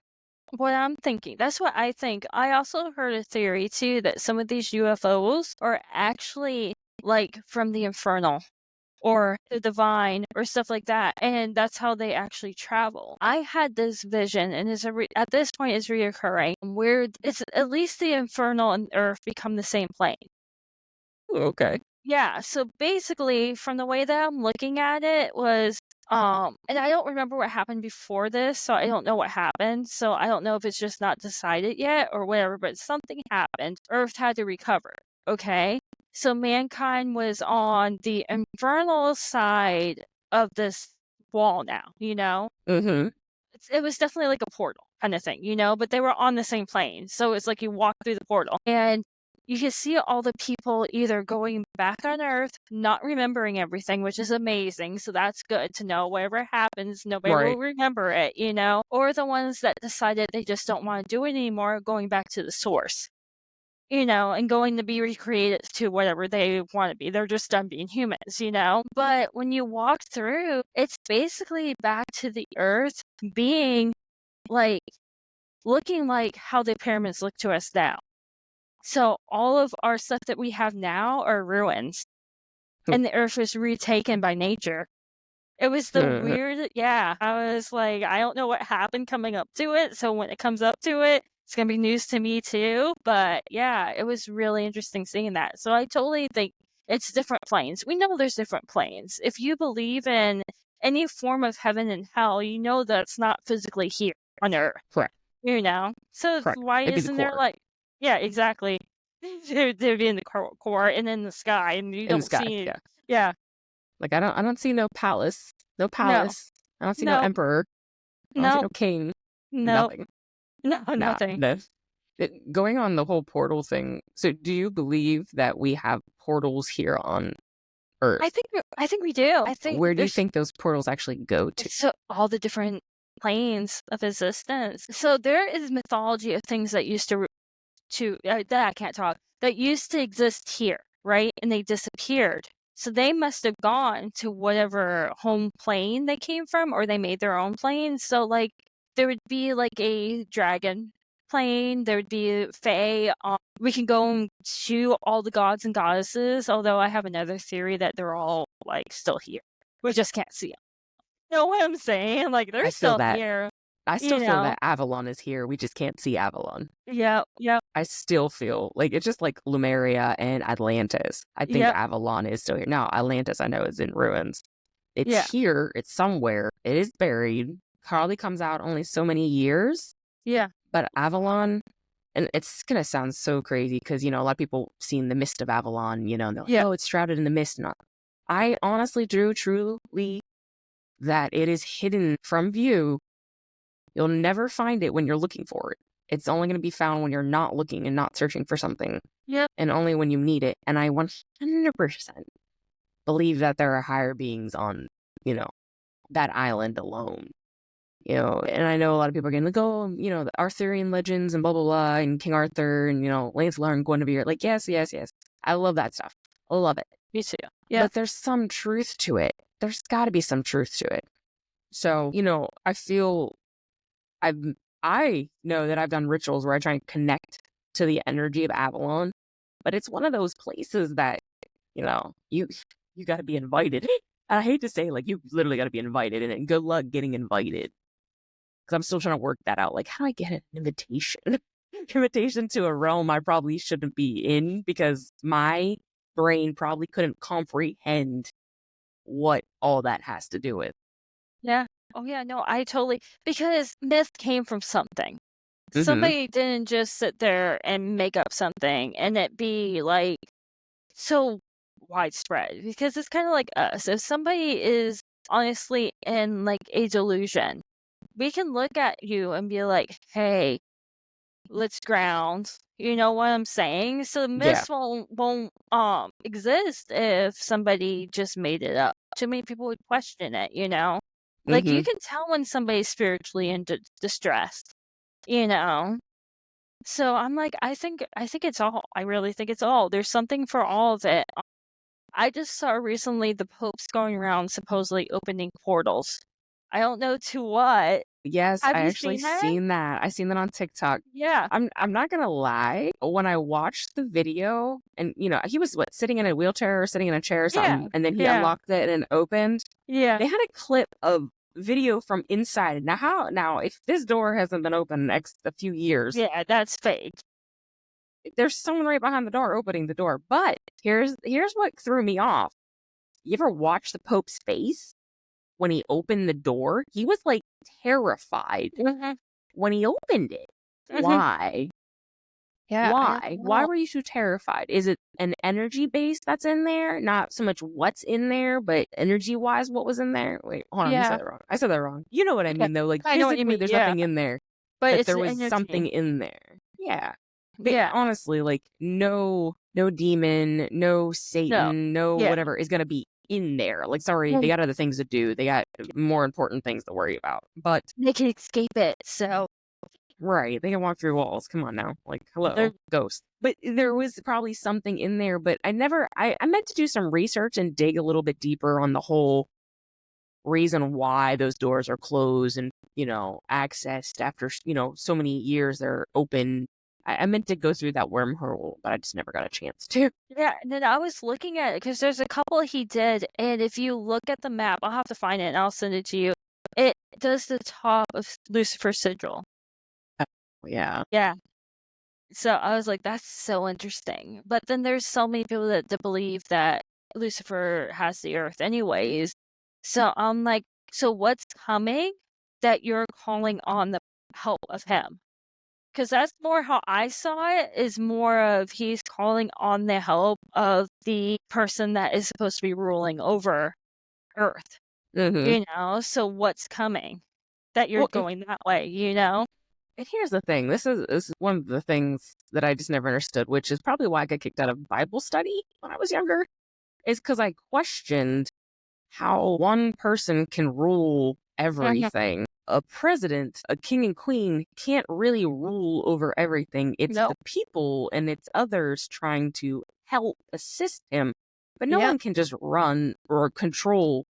What I'm thinking. That's what I think. I also heard a theory too that some of these UFOs are actually like from the infernal or the divine or stuff like that, and that's how they actually travel. I had this vision, and at this point is reoccurring, where it's at least the infernal and earth become the same plane.
Ooh, okay.
Yeah, so basically, from the way that I'm looking at it was, and I don't remember what happened before this, so I don't know what happened. So I don't know if it's just not decided yet or whatever, but something happened. Earth had to recover. Okay. So mankind was on the infernal side of this wall now, you know?
Mm-hmm.
It was definitely like a portal kind of thing, you know, but they were on the same plane. So it's like you walk through the portal and you can see all the people either going back on Earth, not remembering everything, which is amazing. So that's good to know. Whatever happens, nobody will
Right.
remember it, you know, or the ones that decided they just don't want to do it anymore, going back to the source, you know, and going to be recreated to whatever they want to be. They're just done being humans, you know? But when you walk through, it's basically back to the earth being like looking like how the pyramids look to us now. So all of our stuff that we have now are ruins, and the earth was retaken by nature. It was the
Mhm.
weird, yeah. I was like, I don't know what happened coming up to it. So when it comes up to it, it's gonna be news to me too. But yeah, it was really interesting seeing that. So I totally think it's different planes. We know there's different planes. If you believe in any form of heaven and hell, you know that's not physically here on Earth.
Correct.
You know, so
Correct.
why
It'd be the
isn't there
core
like, yeah, exactly. They'd be in the core and in the sky, and you
in the
don't
sky.
see,
Yeah.
yeah,
Like I don't see no palace. No
no,
palace. I don't see no
no,
emperor. I don't see
no,
no king.
no.
Nothing.
No,
Nah.
nothing.
No. Going on the whole portal thing. So do you believe that we have portals here on Earth?
I think we do. I think
Where do you
there's
think those portals actually go to?
so all the different planes of existence. So there is mythology of things that used that I can't talk, that used to exist here, right? And they disappeared. So they must have gone to whatever home plane they came from, or they made their own plane. So, like, there would be like a dragon plane, there would be a fae. We can go and to all the gods and goddesses, although I have another theory that they're all like still here. We just can't see them. You know what I'm saying? Like, they're
I feel
still
that.
here,
I still
you
feel
know?
that Avalon is here. We just can't see Avalon.
Yep, yep,
I still feel like it's just like Lemuria and Atlantis. I think
yep,
Avalon is still here. Now, Atlantis, I know, is in ruins. It's
yeah,
here. It's somewhere. It is buried. Probably comes out only so many years.
yeah,
But Avalon, and it's going to sound so crazy because, a lot of people seen the mist of Avalon, and they're like,
yeah,
oh, it's shrouded in the mist. And all. I honestly do truly that it is hidden from view. You'll never find it when you're looking for it. It's only going to be found when you're not looking and not searching for something,
yep,
and only when you need it. And I 100% believe that there are higher beings on, you know, that island alone. And I know a lot of people are getting like, oh, the Arthurian legends and blah, blah, blah, and King Arthur and, Lancelot and Guinevere. Like, yes, yes, yes. I love that stuff. I love it.
me too. Yeah,
But there's some truth to it. There's got to be some truth to it. So, I feel I've I know that I've done rituals where I try and connect to the energy of Avalon, but it's one of those places that, you got to be invited. And I hate to say, like, you literally got to be invited, and good luck getting invited. Because I'm still trying to work that out. Like, how do I get an invitation? Invitation to a realm I probably shouldn't be in because my brain probably couldn't comprehend what all that has to do with.
yeah. Oh, yeah, no, I totally, because myth came from something.
Mm-hmm.
Somebody didn't just sit there and make up something and it be, like, so widespread, because it's kinda like us. If somebody is honestly in, like, a delusion, we can look at you and be like, "Hey, let's ground." You know what I'm saying? So
Yeah.
myths won't exist if somebody just made it up. Too many people would question it, you know? Like,
Mm-hmm.
you can tell when somebody's spiritually in distress, you know? So I'm like, I think it's all. I really think it's all. There's something for all of it. I just saw recently the Pope's going around supposedly opening portals. I don't know to what.
Yes,
Have
I
you
actually
seen that?
seen that. I seen that on TikTok.
Yeah.
I'm not gonna lie. When I watched the video, and he was sitting in a wheelchair or sitting in a chair or
Yeah.
something, and then he
Yeah.
unlocked it and it opened.
Yeah.
They had a clip of video from inside. Now if this door hasn't been open a few years,
Yeah, that's fake.
there's someone right behind the door opening the door. But here's what threw me off. You ever watch the Pope's face when he opened the door? He was like terrified
Mhm.
when he opened it.
Mhm.
Why?
Yeah, I don't
Why? Why
know.
were you so terrified? Is it an energy base that's in there? Not so much what's in there, but energy wise, what was in there? Wait, hold on, you said
Yeah.
that wrong. I said that wrong. You know what I
Yeah.
mean, though. Like
I know what you
physically,
mean,
there's
yeah.
nothing in there,
But
but
it's
there
the
was something
energy.
in there. Yeah. But
Yeah.
honestly, like no demon, no
No.
Satan, no
Yeah.
whatever is gonna be in there. Like, sorry, they
Well,
got other things to do. They got more important things to worry about. But
they can escape it, so
right, they can walk through walls. Come on now. Like,
they're
hello, ghost. But there was probably something in there, but I meant to do some research and dig a little bit deeper on the whole reason why those doors are closed and, accessed after, so many years they're open. I meant to go through that wormhole, but I just never got a chance to.
yeah, and then I was looking at it because there's a couple he did, and if you look at the map, I'll have to find it and I'll send it to you. It does the top of Lucifer's sigil.
Yeah.
Yeah. So I was like, that's so interesting. But then there's so many people that believe that Lucifer has the earth anyways. So I'm like, so what's coming that you're calling on the help of him? Because that's more how I saw it, is more of he's calling on the help of the person that is supposed to be ruling over Earth,
Hmm.
you know? So what's coming that you're
Well,
going that way, you know?
and here's the thing. This is one of the things that I just never understood, which is probably why I got kicked out of Bible study when I was younger, is because I questioned how one person can rule
Mhm.
everything. a president, a king and queen can't really rule over everything. It's
No.
the people and it's others trying to help assist him. But no
Yep.
one can just run or control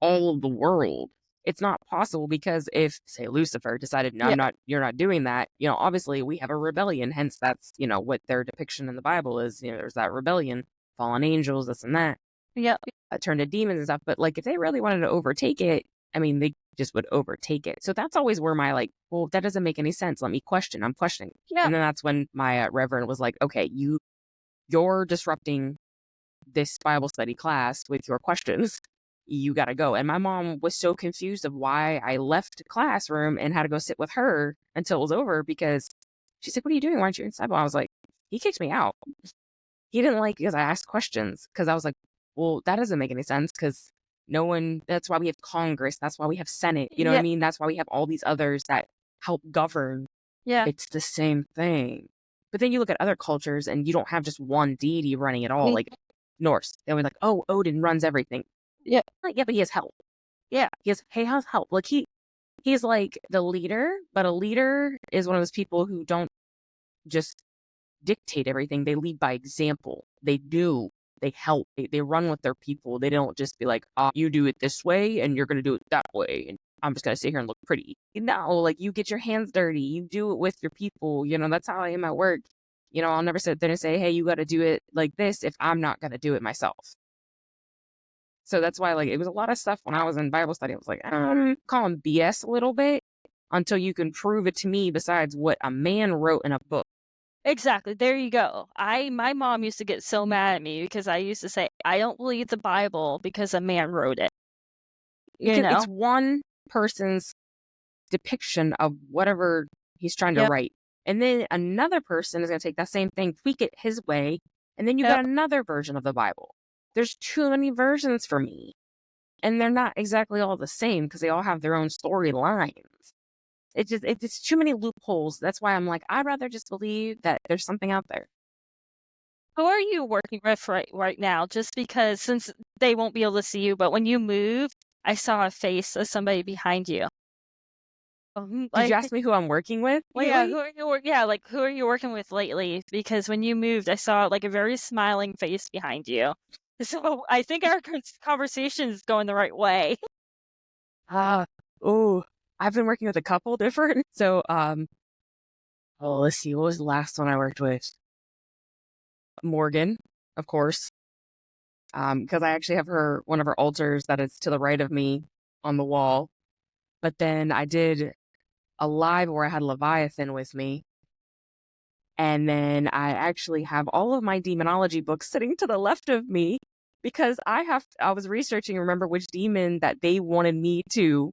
all of the world. It's not possible because if, say, Lucifer decided, no,
Yep.
you're not doing that, obviously we have a rebellion. Hence, that's, what their depiction in the Bible is. There's that rebellion, fallen angels, this and that,
Yep.
turn to demons and stuff. But like, if they really wanted to overtake it, I mean, they just would overtake it. So that's always where my like, well, that doesn't make any sense. Let me question. I'm questioning.
Yep.
And then that's when my reverend was like, okay, you're disrupting this Bible study class with your questions. You got to go. And my mom was so confused of why I left the classroom and had to go sit with her until it was over because she's like, what are you doing? Why aren't you inside? Well, I was like, he kicked me out. He didn't like because I asked questions because I was like, well, that doesn't make any sense because no one, that's why we have Congress. That's why we have Senate. You know what I
Yep.
mean? That's why we have all these others that help govern.
Yeah.
It's the same thing. But then you look at other cultures and you don't have just one deity running it all.
Mm.
Like Norse, they were like, oh, Odin runs everything.
Yep.
Like, yeah, but he has help.
Yeah.
He has help. Like he's like the leader, but a leader is one of those people who don't just dictate everything. They lead by example. They do. They help. They run with their people. They don't just be like, you do it this way and you're going to do it that way. And I'm just going to sit here and look pretty. No, like you get your hands dirty. You do it with your people. That's how I am at work. I'll never sit there and say, hey, you got to do it like this if I'm not going to do it myself. So that's why, like, it was a lot of stuff when I was in Bible study. I was like, calling BS a little bit until you can prove it to me besides what a man wrote in a book.
Exactly. There you go. My mom used to get so mad at me because I used to say, I don't believe the Bible because a man wrote it. You
Because
know?
it's one person's depiction of whatever he's trying to
Yep.
write. And then another person is going to take that same thing, tweak it his way, and then you
Yep.
got another version of the Bible. There's too many versions for me. And they're not exactly all the same because they all have their own storylines. It's too many loopholes. That's why I'm like, I'd rather just believe that there's something out there.
Who are you working with right now? Just because since they won't be able to see you, but when you move, I saw a face of somebody behind you.
Did you
Like,
ask me who I'm working with
yeah,
lately?
who are you working with lately? Because when you moved, I saw like a very smiling face behind you. So I think our conversation is going the right way.
Oh, I've been working with a couple different. So, let's see. What was the last one I worked with? Morgan, of course. Because I actually have one of her altars that is to the right of me on the wall. But then I did a live where I had Leviathan with me. And then I actually have all of my demonology books sitting to the left of me because I was researching, remember which demon that they wanted me to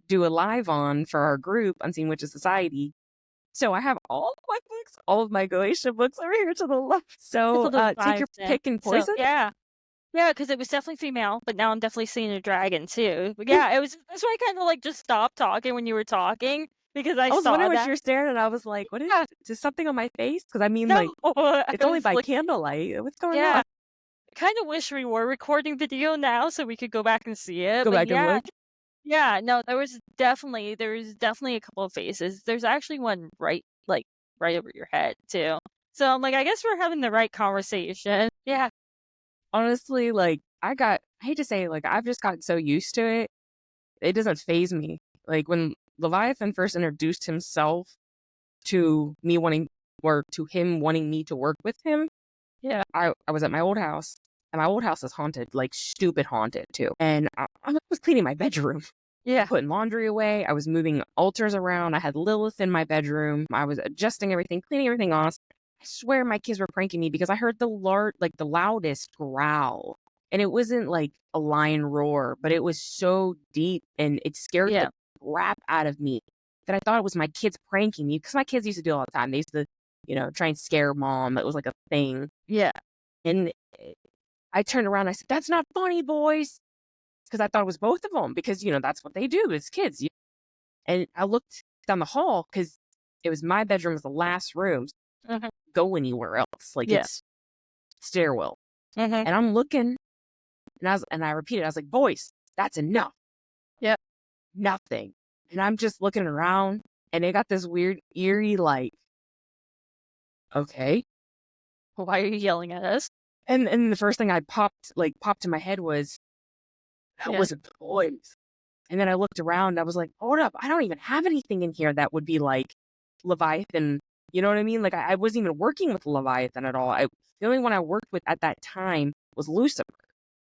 do a live on for our group, Unseen Witches Society. So I have all of my books, all of my Galatia books over here to the left. So
People the
take your
vibes in.
pick and
So
poison.
yeah. Yeah, because it was definitely female, but now I'm definitely seeing a dragon too. But yeah, that's why I kind of like just stopped talking when you were talking because I
I was
saw
wondering what
that.
you were staring at. I was like, what
Yeah,
is something on my face? Because I mean,
no,
like,
I
it's only
was
by
like,
candlelight. What's going
yeah,
on?
kind of wish we were recording video now so we could go back and see it.
Go
But
back and
yeah,
look.
yeah, no, there was definitely a couple of faces. There's actually one right over your head too. So I'm like, I guess we're having the right conversation. Yeah,
Honestly, like, I hate to say, like, I've just gotten so used to it. It doesn't phase me. Like, when Leviathan first introduced himself to me wanting, or to him wanting me to work with him,
yeah,
I was at my old house, and my old house is haunted, like, stupid haunted, too. And I was cleaning my bedroom,
yeah,
putting laundry away. I was moving altars around. I had Lilith in my bedroom. I was adjusting everything, cleaning everything off. I swear my kids were pranking me because I heard the loudest growl. And it wasn't like a lion roar, but it was so deep and it scared the
yeah,
crap out of me that I thought it was my kids pranking me because my kids used to do it all the time. They used to, try and scare mom. It was like a thing.
yeah,
And I turned around and I said, that's not funny, boys. Because I thought it was both of them because, that's what they do as kids. And I looked down the hall because it was my bedroom was the last room.
mhm,
Go anywhere else. Like
yeah,
it's stairwell.
mhm,
And I'm looking and I repeated, I was like, boys, that's enough.
yeah,
Nothing. And I'm just looking around and it got this weird, eerie, like, okay.
Why are you yelling at us?
And the first thing I popped in my head was, that
Yeah.
wasn't the boys. And then I looked around and I was like, hold up, I don't even have anything in here that would be like Leviathan. You know what I mean? Like I wasn't even working with Leviathan at all. The only one I worked with at that time was Lucifer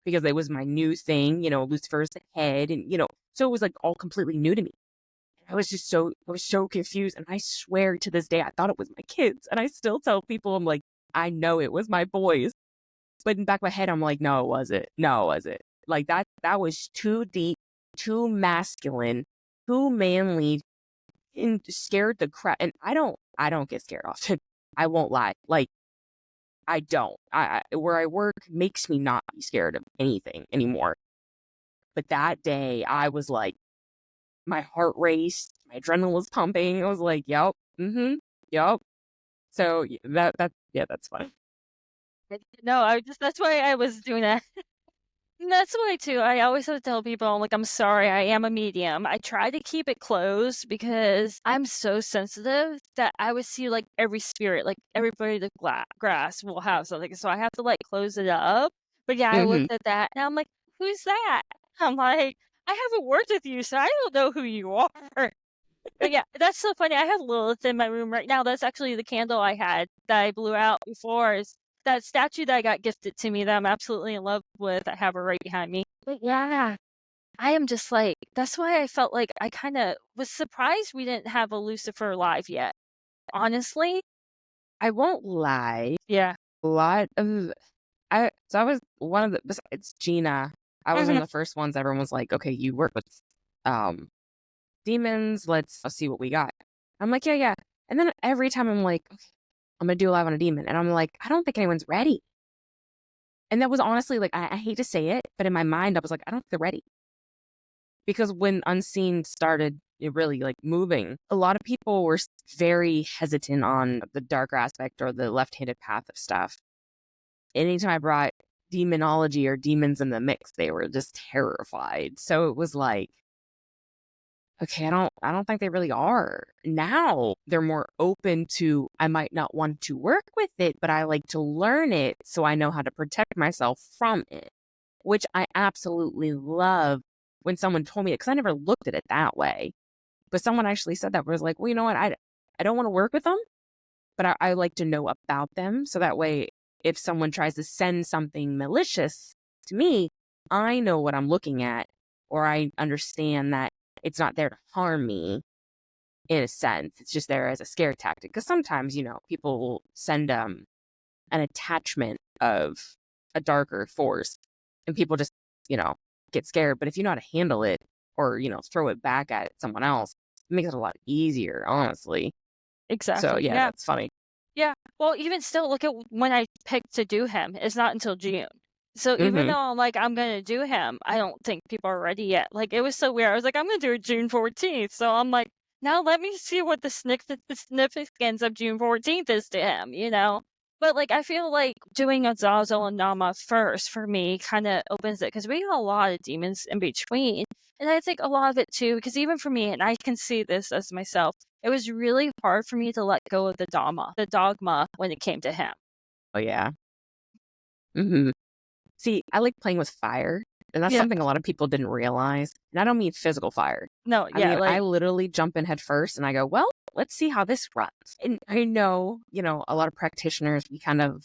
because it was my new thing, Lucifer's the head and so it was like all completely new to me. I was so confused. And I swear to this day, I thought it was my kids. And I still tell people, I'm like, I know it was my boys. But in the back of my head, I'm like, no, it wasn't. No, it wasn't. Like that was too deep, too masculine, too manly, and scared the crap. And I don't get scared often. I won't lie. Like I don't. Where I work makes me not be scared of anything anymore. But that day, I was like, my heart raced, my adrenaline was pumping. I was like, yep, yep. So that's fun.
No, I just that's why I was doing that. And that's why too, I always have to tell people, I'm like, "I'm sorry, I am a medium." I try to keep it closed because I'm so sensitive that I would see, like, every spirit, like, everybody the grass will have something, so I have to, like, close it up. But yeah, I
hmm
looked at that and I'm like, "Who's that?" I'm like, "I haven't worked with you, so I don't know who you are." But yeah, that's so funny. I have Lilith in my room right now. That's actually the candle I had that I blew out before. Is that statue that I got gifted to me that I'm absolutely in love with. I have her right behind me. But yeah, I am just like, that's why I felt like I kind of was surprised we didn't have a Lucifer live yet. Honestly.
I won't lie.
Yeah.
A lot of I was one of the besides Gina, I was one
Mhm.
of the first ones everyone was like, "Okay, you work with um demons, let's see what we got." I'm like, "Yeah, yeah." And then every time I'm like, "Okay, I'm gonna do a live on a demon." And I'm like, I don't think anyone's ready. And that was honestly like I hate to say it, but in my mind I was like, I don't think they're ready. Because when Unseen started really like moving, a lot of people were very hesitant on the darker aspect or the left-handed path of stuff. Anytime I brought demonology or demons in the mix, they were just terrified. So it was like, okay, I don't think they really are. Now they're more open to I might not want to work with it, but I like to learn it so I know how to protect myself from it, which I absolutely love when someone told me it because I never looked at it that way. But someone actually said that was like, well, you know what? I don't want to work with them, but I like to know about them. So that way, if someone tries to send something malicious to me, I know what I'm looking at, or I understand that it's not there to harm me in a sense. It's just there as a scare tactic. Because sometimes, people will send an attachment of a darker force and people just, you know, get scared. But if you know how to handle it or, throw it back at someone else, it makes it a lot easier, honestly. So
Exactly.
yeah,
Yeah.
that's funny.
Yeah. Well, even still, look at when I picked to do him. It's not until June. So even
hmm
though I'm like, I'm gonna do him, I don't think people are ready yet. Like it was so weird. I was like, I'm gonna do it June 14th. So I'm like, now let me see what the significance of June 14th is to him. But like I feel like doing a Zazel and Nama first for me kind of opens it because we got a lot of demons in between. And I think a lot of it too, because even for me, and I can see this as myself, it was really hard for me to let go of the dogma when it came to him.
Oh yeah. hmm See, I like playing with fire, and that's
Yeah.
something a lot of people didn't realize. And I don't mean physical fire.
No,
I
yeah,
mean, I
like
literally jump in head first and I go, well, let's see how this runs. And I know, a lot of practitioners, we kind of,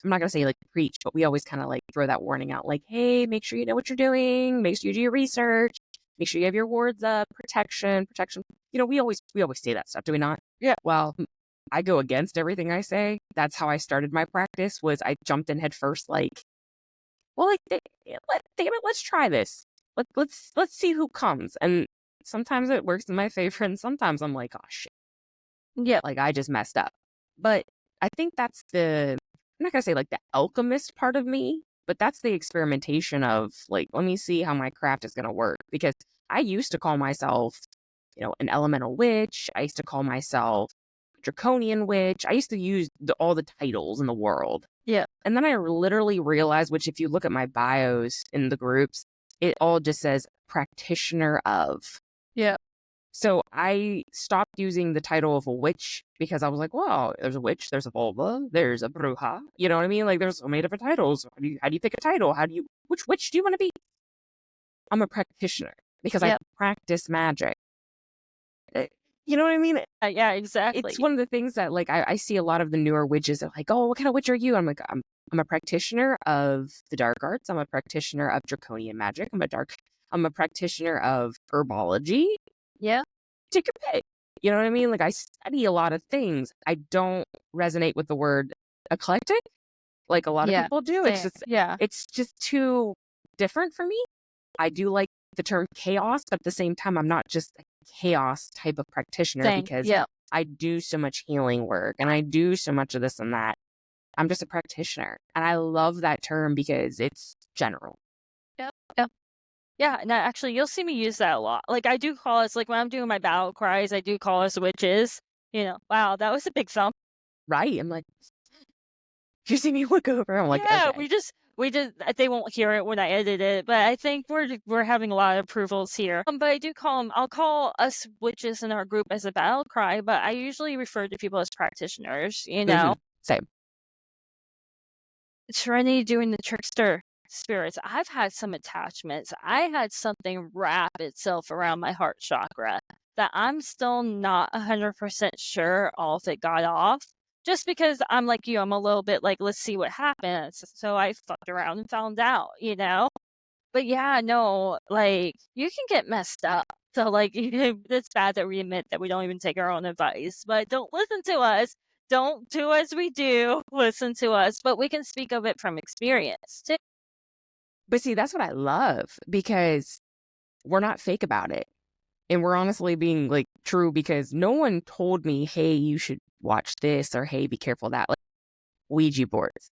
I'm not going to say like preach, but we always kind of like throw that warning out like, hey, make sure you know what you're doing. Make sure you do your research. Make sure you have your wards up, protection. We always say that stuff, do we not?
yeah,
Well, I go against everything I say. That's how I started my practice was I jumped in head first, like, well, like, damn it, let's try this. Let's see who comes. And sometimes it works in my favor, and sometimes I'm like, oh shit,
yeah,
like I just messed up. But I think that's I'm not gonna say like the alchemist part of me, but that's the experimentation of like, let me see how my craft is gonna work. Because I used to call myself, an elemental witch. I used to call myself draconian witch. I used to use all the titles in the world.
yeah,
And then I literally realized, which if you look at my bios in the groups, it all just says practitioner of.
yeah.
So I stopped using the title of a witch because I was like, well, there's a witch, there's a vulva, there's a bruja. You know what I mean? Like there's so many different titles. How do you pick a title? Which witch do you want to be? I'm a practitioner because I
Yep.
practice magic. Eh, You know what I mean?
Yeah,
It's
exactly.
one of the things that like I see a lot of the newer witches that are like, oh, what kind of witch are you? I'm like, I'm a practitioner of the dark arts. I'm a practitioner of draconian magic. I'm a practitioner of herbology.
Yeah.
Take your pick. You know what I mean? Like I study a lot of things. I don't resonate with the word eclectic like a lot of
Yeah.
people do.
Same. Yeah.
It's just too different for me. I do like the term chaos, but at the same time, I'm not just a chaos type of practitioner
Same.
because
Yeah.
I do so much healing work and I do so much of this and that. I'm just a practitioner. And I love that term because it's general.
Yep. Yep. Yeah, no, actually, you'll see me use that a lot. Like, I do call us like, when I'm doing my battle cries, I do call us witches. Wow, that was a big thump.
Right. I'm like, you see me look over. I'm like,
Yeah,
okay.
we just they won't hear it when I edit it, but I think we're having a lot of approvals here. But I do call them. I'll call us witches in our group as a battle cry, but I usually refer to people as practitioners.
Same.
Trinity doing the trickster spirits. I've had some attachments. I had something wrap itself around my heart chakra that I'm still not 100% sure all of it got off. Just because I'm like you, I'm a little bit like, let's see what happens. So I fucked around and found out. But yeah, no, like, you can get messed up. So, like, it's bad that we admit that we don't even take our own advice, but don't listen to us. Don't do as we do. Listen to us, but we can speak of it from experience too.
But see, that's what I love because we're not fake about it. And we're honestly being like true because no one told me, hey, you should watch this or hey, be careful of that. Like Ouija boards.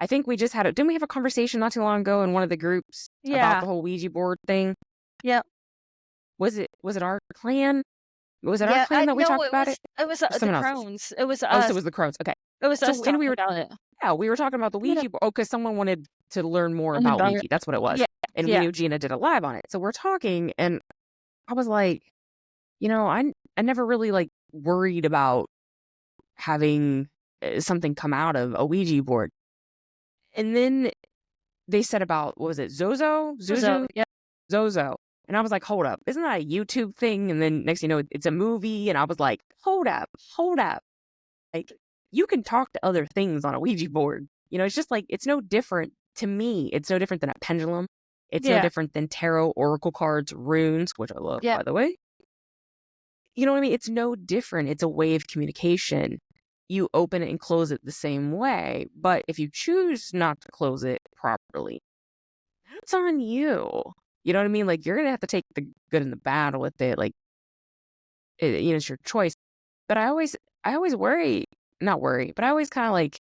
I think we just didn't we have a conversation not too long ago in one of the groups about
Yeah.
the whole Ouija board thing?
Yep.
Was it our clan? Was it our
Yeah.
clan that we
No,
talked about it?
it was
Or
the
someone else's?
crones. It was
Oh, so it
us.
was the crows. Okay.
It was us
So, and we
talking
were,
about it.
yeah, we were talking about the
Yeah.
Ouija board. Oh, because someone wanted to learn more
And
about
about it.
Ouija. That's what it was.
Yeah.
And we
Yeah.
knew Gina did a live on it. So we're talking, and I was like, I never really like worried about having something come out of a Ouija board. And then they said about, what was it, Zozo?
So,
Zuzu?
yeah.
Zozo. And I was like, hold up, isn't that a YouTube thing? And then next thing you know, it's a movie. And I was like, hold up, hold up. Like, you can talk to other things on a Ouija board. It's just like, it's no different to me. It's no different than a pendulum. It's no
Yeah.
different than tarot, oracle cards, runes, which I love,
Yeah.
by the way. You know what I mean? It's no different. It's a way of communication. You open it and close it the same way. But if you choose not to close it properly, that's on you. You know what I mean? Like, you're going to have to take the good and the bad with it. Like, it's your choice. But I always worry, not worry, but I always kind of like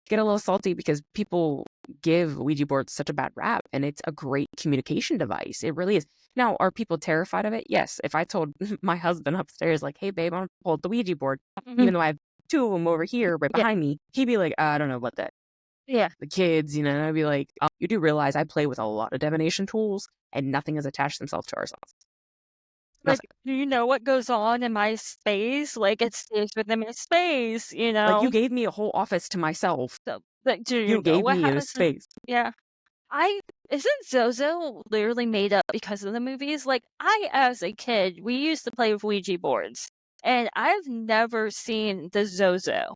get a little salty because people give Ouija boards such a bad rap and it's a great communication device. It really is. Now, are people terrified of it? Yes. If I told my husband upstairs, like, hey, babe, I'm going to pull out the Ouija board,
Mhm.
even though I have two of them over here right
Yeah.
behind me, he'd be like, I don't know about that.
Yeah.
The kids, and I'd be like, you do realize I play with a lot of divination tools and nothing has attached themselves to ourselves.
Like,
Nothing.
do you know what goes on in my space? Like, it stays within my space, you
Like, you
know?
gave me a whole office to myself.
So, like, do you
You
know
gave
what
me a
happens in
space.
yeah. I isn't Zozo literally made up because of the movies? Like, I, as a kid, we used to play with Ouija boards, and I've never seen the Zozo,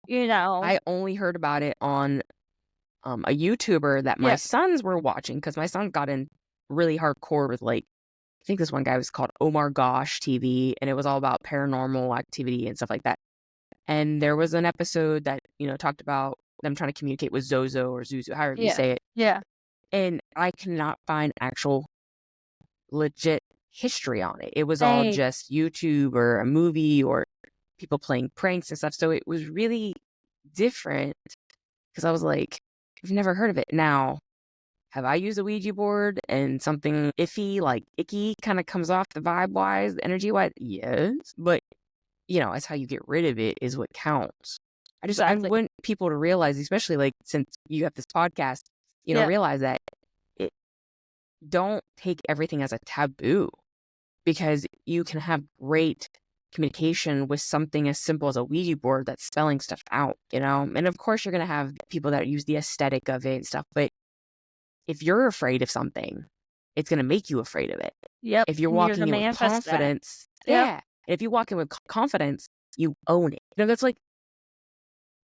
you know?
I only heard about it on a YouTuber that my
Yeah.
sons were watching because my son got in really hardcore with like I think this one guy was called Omar Gosh TV, and it was all about paranormal activity and stuff like that. And there was an episode that talked about them trying to communicate with Zozo or Zuzu, however you
Yeah.
say it.
Yeah.
And I cannot find actual legit history on it. It was all
Same.
just YouTube or a movie or people playing pranks and stuff. So it was really different because I was like, I've never heard of it. Now, have I used a Ouija board and something iffy, like icky, kind of comes off the vibe wise, the energy wise? Yes. But, it's how you get rid of it is what counts. I
Exactly.
want people to realize, especially like since you have this podcast,
Yeah.
realize that it, don't take everything as a taboo. because you can have great communication with something as simple as a Ouija board that's spelling stuff out, you know? And of course, you're going to have people that use the aesthetic of it and stuff. But if you're afraid of something, it's going to make you afraid of it.
Yep.
If you're
And you're to
walking in with
manifest that.
confidence,
Yep.
yeah. If you walk in with confidence, you own it. You know, that's like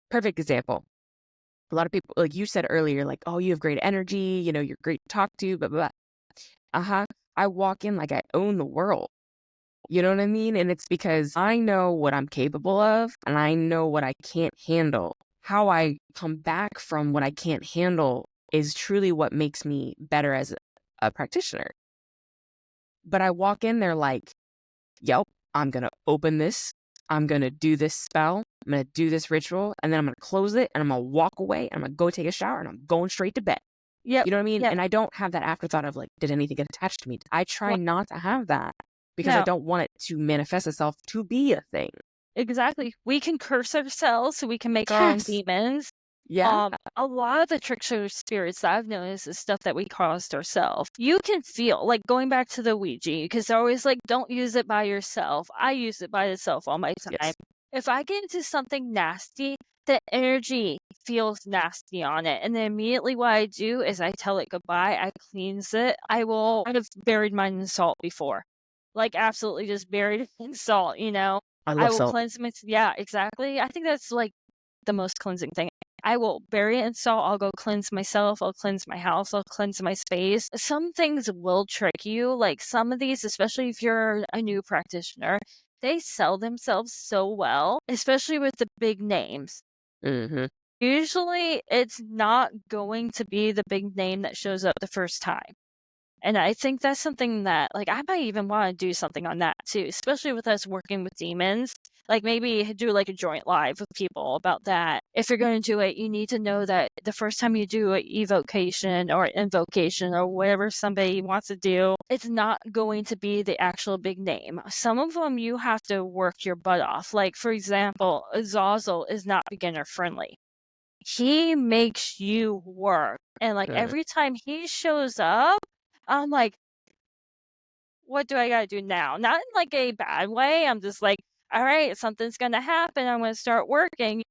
perfect example. A lot of people, like you said earlier, like, oh, you have great energy, you know, you're great to talk to, blah, blah, blah. Uh-huh. I walk in like I own the world. You know what I mean? And it's because I know what I'm capable of and I know what I can't handle. How I come back from what I can't handle is truly what makes me better as a practitioner. But I walk in there like, yep, I'm going to open this. I'm going to do this spell. I'm going to do this ritual. And then I'm going to close it and I'm going to walk away and I'm going to go take a shower and I'm going straight to bed.
Yep.
You know what I mean?
Yep.
And I don't have that afterthought of like, did anything get attached to me? I try
Well,
not to have that because I
no.
don't want it to manifest itself to be a thing.
Exactly. We can curse ourselves so we can make our own
Yes.
demons.
Yeah.
A lot of the trickster spirits that I've noticed is stuff that we caused ourselves. You can feel, like going back to the Ouija, because they're always like, don't use it by yourself. I use it by itself all my time.
Yes.
If I get into something nasty, the energy feels nasty on it. And then immediately what I do is I tell it goodbye. I cleanse it. I've buried mine in salt before. Like absolutely just buried it in salt, you know?
I
I
love
will
salt.
cleanse my, yeah, exactly. I think that's like the most cleansing thing. I will bury it in salt. I'll go cleanse myself. I'll cleanse my house. I'll cleanse my space. Some things will trick you. Like some of these, especially if you're a new practitioner, they sell themselves so well, especially with the big names.
Mm-hmm.
Usually it's not going to be the big name that shows up the first time. And I think that's something that, like, I might even want to do something on that too, especially with us working with demons. Like, maybe do like a joint live with people about that. If you're going to do it, you need to know that the first time you do an evocation or invocation or whatever somebody wants to do, it's not going to be the actual big name. Some of them you have to work your butt off. Like, for example, Azazel is not beginner friendly. He makes you work. And like
Mm-hmm.
every time he shows up, I'm like, what do I gotta do now? Not in like a bad way. I'm just like, all right, something's gonna happen. I'm gonna start working.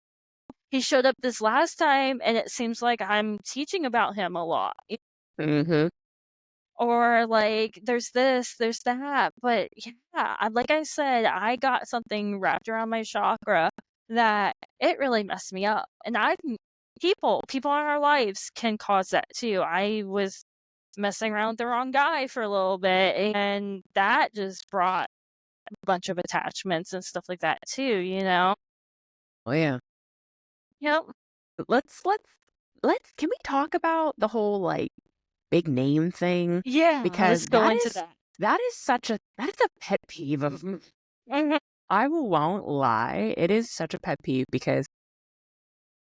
He showed up this last time, and it seems like I'm teaching about him a lot.
Mm-hmm.
Or like, there's this, there's that. But yeah, like I said, I got something wrapped around my chakra that it really messed me up. And people in our lives can cause that too. I was messing around with the wrong guy for a little bit, and that just brought a bunch of attachments and stuff like that too, you know?
Oh yeah.
Yep.
Let's can we talk about the whole like big name thing?
Yeah,
Because
let's go into that.
that is a pet peeve of
Mhm.
won't lie. It is such a pet peeve because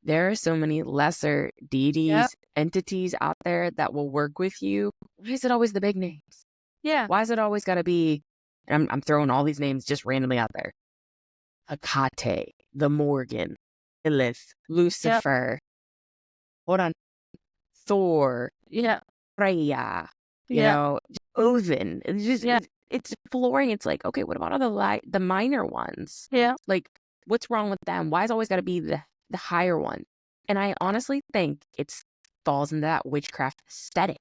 there are so many lesser
Yep.
deities, entities out there that will work with you. Why is it always the big names?
Yeah.
Why is it always got to be? And I'm throwing all these names just randomly out there. Hecate, the Morgan, Lilith,
Yep.
Lucifer. Hold on, Thor,
Yeah.
Freya. You
Yeah.
know, Odin.
Yeah.
It's flooring. It's like, okay, what about all the minor ones?
Yeah.
Like, what's wrong with them? Why is it always got to be the higher one? And I honestly think it falls into that witchcraft aesthetic.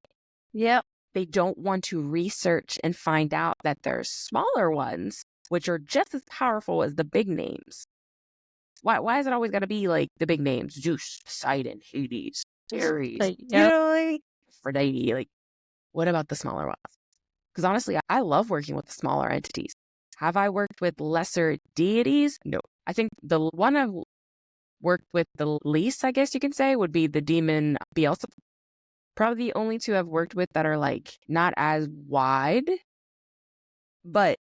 Yep.
They don't want to research and find out that there's smaller ones, which are just as powerful as the big names. Why is it always got to be like the big names? Zeus, Poseidon, Hades, Ares, you
Yep.
know, like Aphrodite. Like, what about the smaller ones? Because honestly, I love working with the smaller entities. Have I worked with lesser deities? No. I think the one I've worked with the least, I guess you can say, would be the demon Beelzebub. Probably the only two I've worked with that are like not as wide. But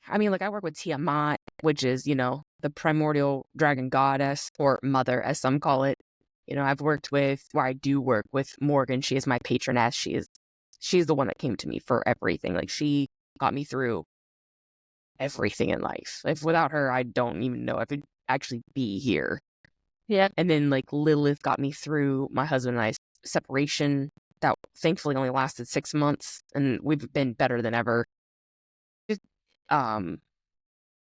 I mean, like I work with Tiamat, which is, you know, the primordial dragon goddess or mother, as some call it. You know, I've worked with, where I do work with Morgan. She is my patroness. She's the one that came to me for everything. Like she got me through everything in life. If without her, I don't even know if I'd actually be here.
Yep.
And then like Lilith got me through my husband and I's separation that thankfully only lasted 6 months, and we've been better than ever. Um,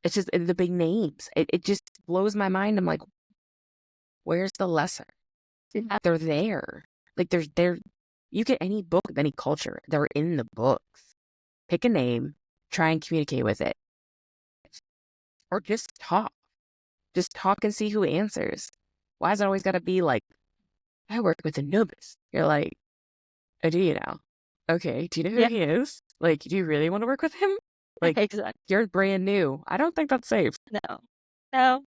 it's just the big names. It just blows my mind. I'm like, where's the lesser?
Yeah.
They're there. Like they're you get any book of any culture, they're in the books. Pick a name, try and communicate with it, or just talk. Just talk and see who answers. Why is it always got to be like, I work with Anubis? You're like, oh, do you now? Okay, do you know who
Yeah.
he is? Like, do you really want to work with him? Like,
Exactly.
you're brand new. I don't think that's safe.
No. No.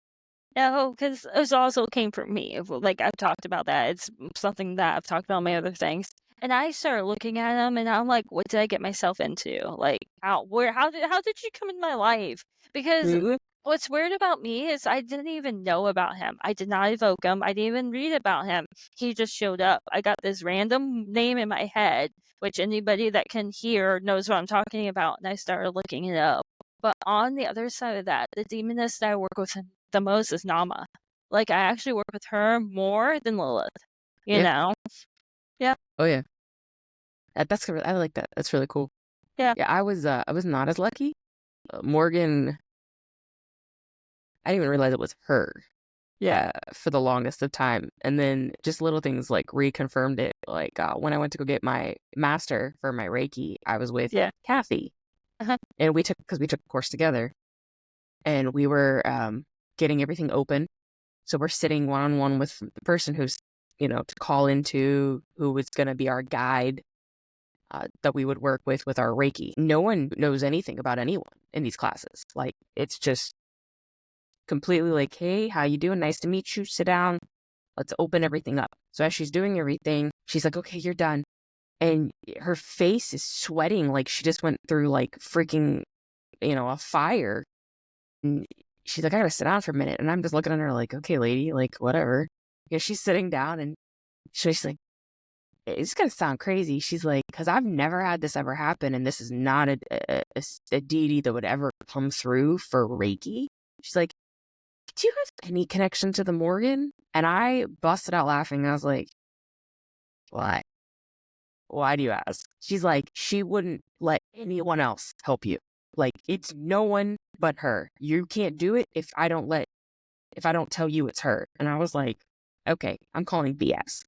No, because it also came from me. Like, I've talked about that. It's something that I've talked about in my other things. And I started looking at him, and I'm like, "What did I get myself into? Like, how did you come in my life?" Because
Mhm.
what's weird about me is I didn't even know about him. I did not evoke him. I didn't even read about him. He just showed up. I got this random name in my head, which anybody that can hear knows what I'm talking about, and I started looking it up. But on the other side of that, the demoness that I work with the most is Nama. Like, I actually work with her more than Lilith, you
Yeah.
know? Yeah,
Oh yeah. I like that. That's really cool.
yeah,
Yeah, I was not as lucky. Morgan, I didn't even realize it was her
yeah,
for the longest of time. And then just little things like reconfirmed it. Like when I went to go get my master for my Reiki, I was with
yeah.
Kathy,
Uh-huh.
and because we took a course together, and we were getting everything open. So we're sitting one on one with the person who's, to call into, who was going to be our guide, that we would work with our Reiki. No one knows anything about anyone in these classes. Like, it's just completely like, hey, how you doing? Nice to meet you. Sit down. Let's open everything up. So as she's doing everything, she's like, okay, you're done. And her face is sweating like she just went through like freaking, a fire. And she's like, I gotta sit down for a minute. And I'm just looking at her like, okay, lady, like, whatever. Yeah, she's sitting down, and she's like, it's gonna sound crazy. She's like, because I've never had this ever happen, and this is not a deity that would ever come through for Reiki. She's like, do you have any connection to the Morgan? And I busted out laughing. I was like, why? Why do you ask? She's like, she wouldn't let anyone else help you. Like, it's no one but her. You can't do it if I don't tell you it's her. And I was like, okay, I'm calling BS.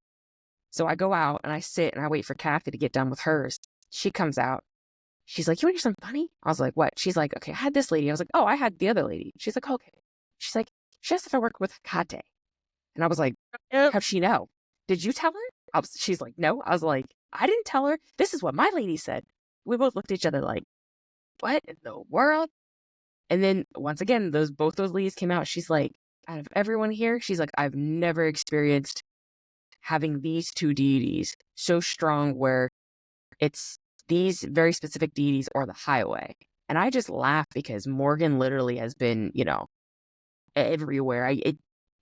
So I go out and I sit and I wait for Kathy to get done with hers. She comes out. She's like, you want to hear something funny? I was like, what? She's like, okay, I had this lady. I was like, oh, I had the other lady. She's like, okay. She's like, she asked if I work with Kate. And I was like,
Yep.
how'd she know? Did you tell her? She's like, no. I was like, I didn't tell her. This is what my lady said. We both looked at each other like, what in the world? And then once again, both those ladies came out. She's like, out of everyone here, she's like, I've never experienced having these two deities so strong where it's these very specific deities or the highway. And I just laugh because Morgan literally has been, everywhere.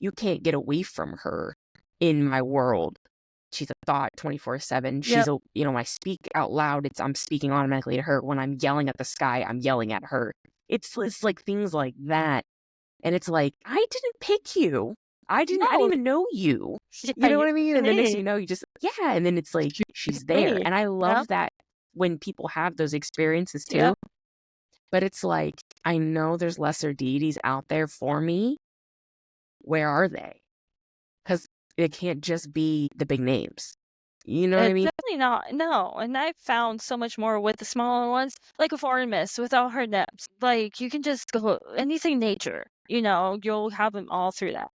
You can't get away from her in my world. She's a thought 24/7.
Yep.
When I speak out loud, I'm speaking automatically to her. When I'm yelling at the sky, I'm yelling at her. It's like things like that. And it's like, I didn't pick you. I didn't
No.
even know you.
Yeah,
You know what I mean? And then next thing
me.
you know, you just, yeah. And then it's like, she's there.
Me.
And I
Yep.
love that when people have those experiences too.
Yep.
But it's like, I know there's lesser deities out there for me. Where are they? Because it can't just be the big names. You know what I
It's
mean?
definitely not. No, and I've found so much more with the smaller ones, like a Artemis with all her nips. Like, you can just go anything nature, you'll have them all through that.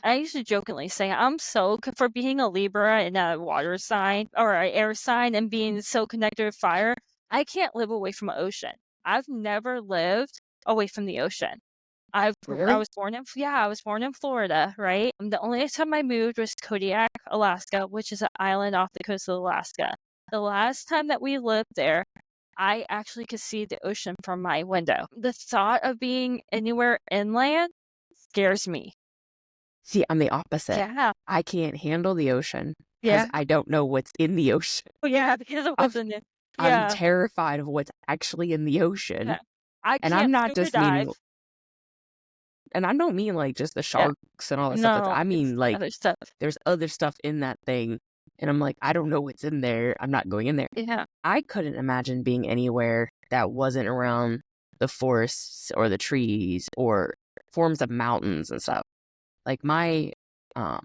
I used to jokingly say, I'm so for being a Libra and a water sign or an air sign and being so connected with fire, I can't live away from an ocean. I've never lived away from the ocean. I
Really?
was born in I was born in Florida, right? And the only time I moved was Kodiak, Alaska, which is an island off the coast of Alaska. The last time that we lived there, I actually could see the ocean from my window. The thought of being anywhere inland scares me.
See, I'm the opposite.
Yeah.
I can't handle the ocean because
Yeah.
I don't know what's in the ocean.
Oh, yeah, because of
I'm,
what's in it.
I'm
Yeah.
terrified of what's actually in the ocean.
Yeah. I
And I'm
can't
not
scuba
just
dive.
meaning, and I don't mean like just the
Yeah.
sharks and all that stuff.
No,
I
it's
mean like
other stuff.
there's other stuff in that thing. And I'm like, I don't know what's in there. I'm not going in there.
Yeah.
I couldn't imagine being anywhere that wasn't around the forests or the trees or forms of mountains and stuff. Like my um,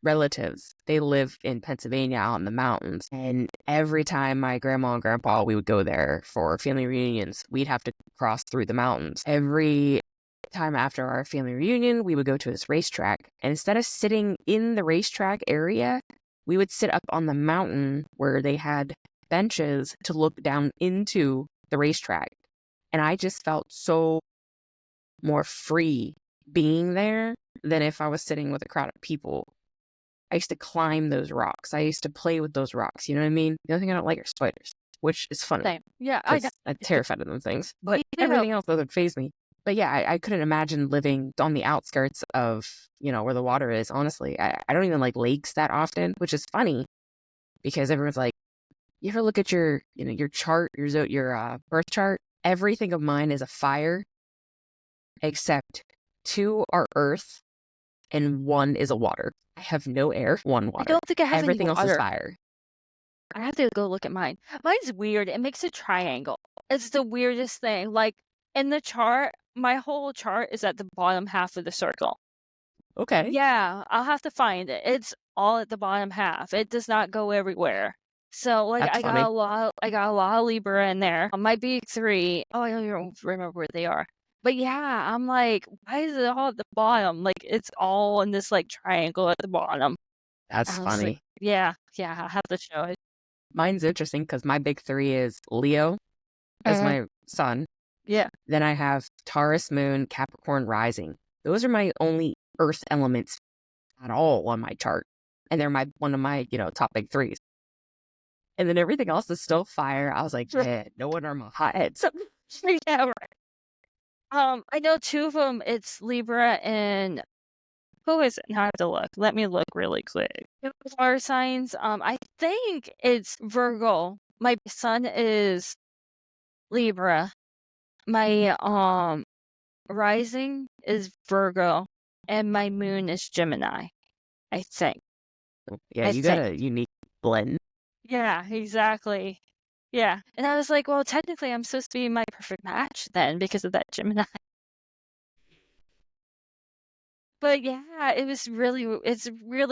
relatives, they live in Pennsylvania out in the mountains. And every time my grandma and grandpa, we would go there for family reunions, we'd have to cross through the mountains. Every time after our family reunion, we would go to this racetrack. And instead of sitting in the racetrack area, we would sit up on the mountain where they had benches to look down into the racetrack. And I just felt so more free being there than if I was sitting with a crowd of people. I used to climb those rocks. I used to play with those rocks. You know what I mean? The only thing I don't like are spiders, which is funny
Same. Yeah, I know.
because I'm terrified of those things. But
Me too.
everything else doesn't faze me. But yeah, I couldn't imagine living on the outskirts of, where the water is. Honestly, I don't even like lakes that often, which is funny because everyone's like, you ever look at your chart, your birth chart? Everything of mine is a fire, except 2 are earth and 1 is a water. I have no air, 1
I
water.
don't think I have any
Everything else is
water.
fire.
I have to go look at mine. Mine's weird. It makes a triangle. It's the weirdest thing. Like in the chart, my whole chart is at the bottom half of the circle.
Okay,
Yeah, I'll have to find it. It's all at the bottom half. It does not go everywhere. So like
that's funny.
I got a lot of Libra in there. My big 3. Oh, I don't even remember where they are. But yeah, I'm like, why is it all at the bottom? Like it's all in this like triangle at the bottom.
That's
I was like,
funny.
yeah, I have to show it.
Mine's interesting because my big 3 is Leo as
Uh,
my sun.
yeah.
Then I have Taurus moon, Capricorn rising. Those are my only earth elements at all on my chart. And they're one of my, top big 3s. And then everything else is still fire. I was like, yeah, no wonder I'm a hothead. So
Yeah, right. I know 2 of them. It's Libra and who is it? Now I have to look. Let me look really quick. Water signs. I think it's Virgo. My sun is Libra. My rising is Virgo, and my moon is Gemini. I think.
yeah,
I
you got
think.
a unique blend.
Yeah, exactly. Yeah, and I was like, well, technically, I'm supposed to be my perfect match then because of that Gemini. But yeah, it's really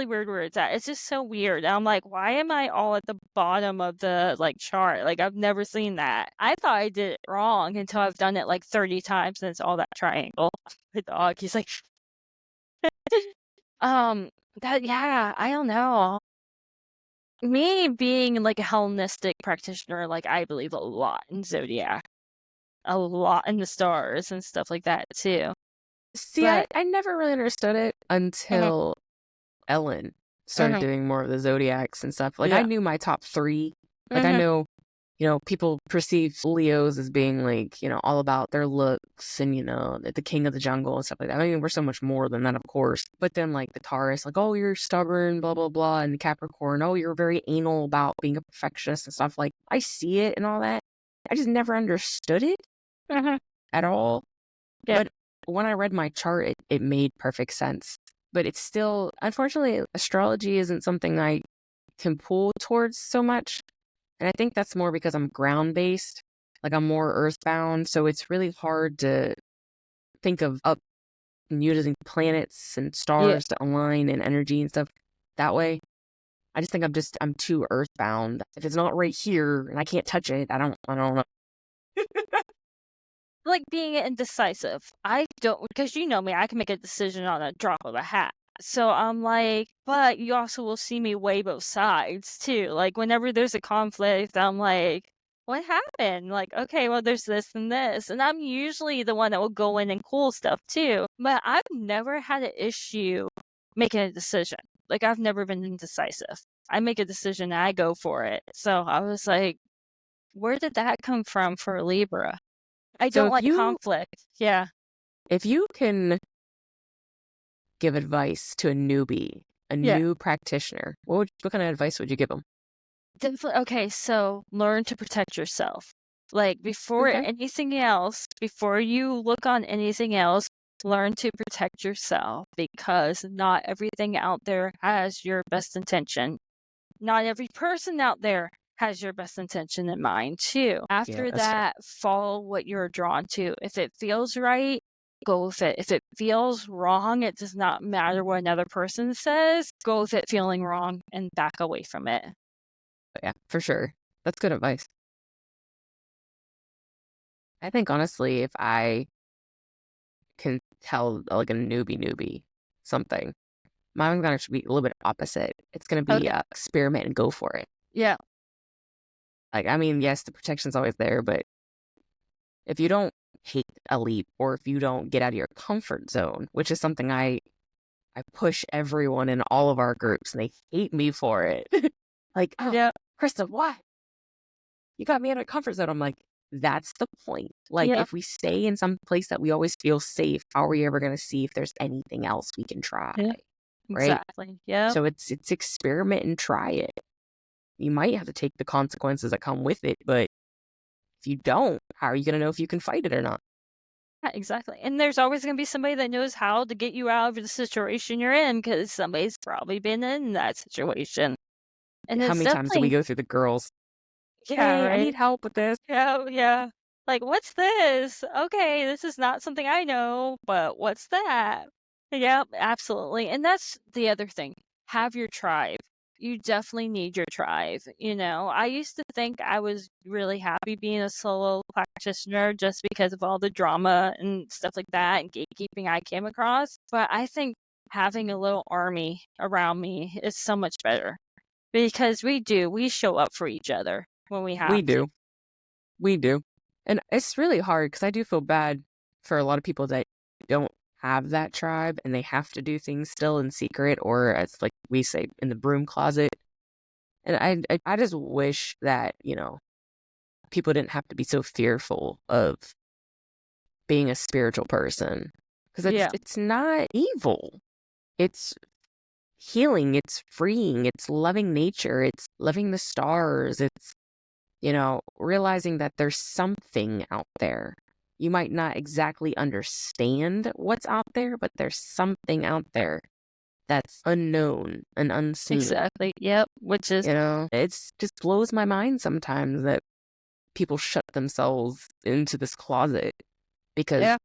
weird where it's at. It's just so weird. I'm like, why am I all at the bottom of the like chart? Like I've never seen that. I thought I did it wrong until I've done it like 30 times and it's all that triangle. The dog, he's like, um, that yeah, I don't know. Me being like a Hellenistic practitioner, like I believe a lot in zodiac, a lot in the stars and stuff like that too.
See, I,
But
I never really understood it
mhm,
until Ellen started
mhm,
doing more of the zodiacs and stuff. Like I
yeah.
knew my top 3. Like I
Mhm.
know, people perceive Leos as being like, all about their looks and, the king of the jungle and stuff like that. I mean, we're so much more than that, of course. But then like the Taurus, like, oh, you're stubborn, blah, blah, blah. And the Capricorn, oh, you're very anal about being a perfectionist and stuff. Like I see it and all that. I just never understood it
Mhm.
at all.
Yeah.
But when I read my chart, it made perfect sense. But it's still, unfortunately, astrology isn't something I can pull towards so much. And I think that's more because I'm ground based, like I'm more earthbound. So it's really hard to think of up and using planets and
Yeah.
stars to align and energy and stuff that way. I just think I'm too earthbound. If it's not right here and I can't touch it, I don't know.
Like being indecisive. I don't because you know me, I can make a decision on a drop of a hat. So I'm like, but you also will see me weigh both sides too. Like whenever there's a conflict, I'm like, what happened? Like, okay, well, there's this and this. And I'm usually the one that will go in and cool stuff too. But I've never had an issue making a decision. Like, I've never been indecisive. I make a decision and I go for it. So I was like, where did that come from for Libra? I
So
don't like conflict. Yeah.
if you can give advice to a newbie, a
Yeah.
new practitioner, what kind of advice would you give them?
Definitely. Okay, so learn to protect yourself. Like before
Okay.
anything else, before you look on anything else, learn to protect yourself because not everything out there has your best intention. Not every person out there has your best intention in mind too.
Yeah,
After
that's true.
that, follow what you're drawn to. If it feels right, go with it. If it feels wrong, it does not matter what another person says. Go with it feeling wrong and back away from it.
Yeah, for sure. That's good advice. I think honestly, if I can tell like a newbie something, mine's gonna actually be a little bit opposite. It's gonna be
Okay.
experiment and go for it.
Yeah.
Like, I mean, yes, the protection's always there, but if you don't take a leap or if you don't get out of your comfort zone, which is something I push everyone in all of our groups and they hate me for it. Like, oh,
Yeah.
Krista, why? You got me out of my comfort zone. I'm like, that's the point. Like,
Yeah.
if we stay in some place that we always feel safe, how are we ever going to see if there's anything else we can try?
Yeah.
Right.
Exactly. Yeah.
So it's experiment and try it. You might have to take the consequences that come with it, but if you don't, how are you going to know if you can fight it or not?
Yeah, exactly. And there's always going to be somebody that knows how to get you out of the situation you're in because somebody's probably been in that situation. And
How
it's
many times do we
definitely,
go through the girls?
yeah,
Hey, I
right.
need help with this.
Yeah, yeah. Like, what's this? Okay, this is not something I know, but what's that? Yep, absolutely. And that's the other thing. Have your tribe. You definitely need your tribe. I used to think I was really happy being a solo practitioner just because of all the drama and stuff like that and gatekeeping I came across. But I think having a little army around me is so much better because we show up for each other when we
We
have to.
do. We do. And it's really hard because I do feel bad for a lot of people that don't have that tribe and they have to do things still in secret or as like we say in the broom closet. And I just wish that, people didn't have to be so fearful of being a spiritual person because
Yeah.
it's not evil. It's healing, it's freeing, it's loving nature, it's loving the stars, it's realizing that there's something out there. You might not exactly understand what's out there, but there's something out there that's unknown and unseen.
Exactly, yep, which is
It's just blows my mind sometimes that people shut themselves into this closet because
yeah,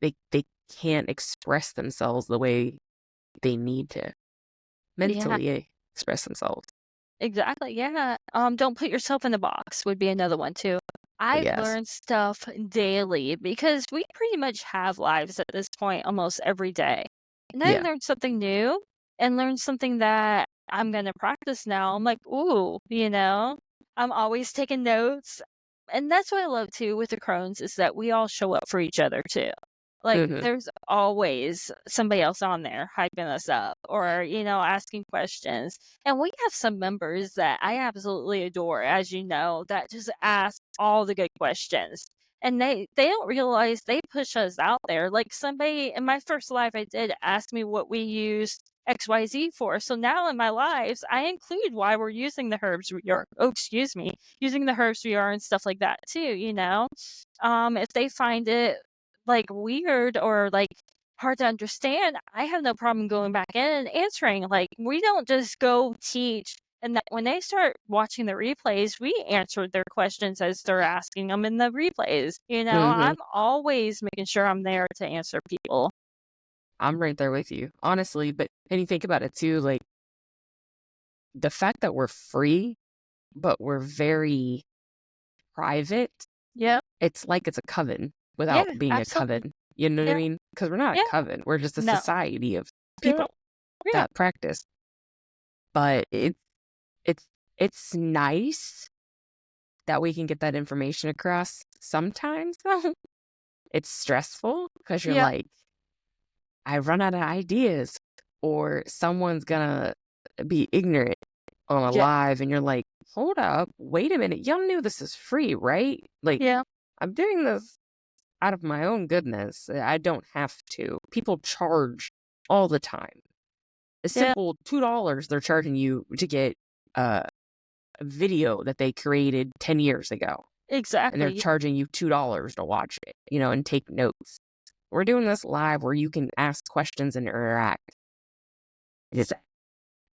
they can't express themselves the way they need to
yeah,
mentally express themselves.
exactly, yeah, don't put yourself in a box would be another one too. I've
Yes.
learned stuff daily because we pretty much have lives at this point almost every day, and I
Yeah.
learned something new and learned something that I'm gonna practice now. I'm like, "Ooh," I'm always taking notes, and that's what I love too with the Crohn's is that we all show up for each other too. Like,
Hmm.
there's always somebody else on there hyping us up or, asking questions. And we have some members that I absolutely adore, as you know, that just ask all the good questions. And they don't realize they push us out there. Like somebody in my first life I did ask me what we used XYZ for. So now in my lives, I include why we're using the herbs we are, oh, excuse me, using the herbs we are and stuff like that too. If they find it like weird or like hard to understand, I have no problem going back in and answering. Like we don't just go teach and that when they start watching the replays, we answer their questions as they're asking them in the replays.
Hmm.
I'm always making sure I'm there to answer people.
I'm right there with you, honestly. But and you think about it too, like the fact that we're free, but we're very private.
Yeah.
It's like it's a coven without
Yeah,
being a
absolutely.
coven. You know what I
Yeah.
mean? Because we're not a
Yeah.
coven. We're just a
No.
society of
Yeah.
people
Yeah.
that practice. But it's it's nice that we can get that information across. Sometimes though, it's stressful because you're
Yeah.
like, I run out of ideas, or someone's gonna be ignorant on a
Yeah.
live, and you're like, hold up, wait a minute, y'all knew this is free, right? Like,
Yeah.
I'm doing this out of my own goodness. I don't have to. People charge all the time. A
Yeah.
simple $2 they're charging you to get a video that they created 10 years ago, and they're
Exactly.
charging you $2 to watch it, and take notes. We're doing this live where you can ask questions and interact. It's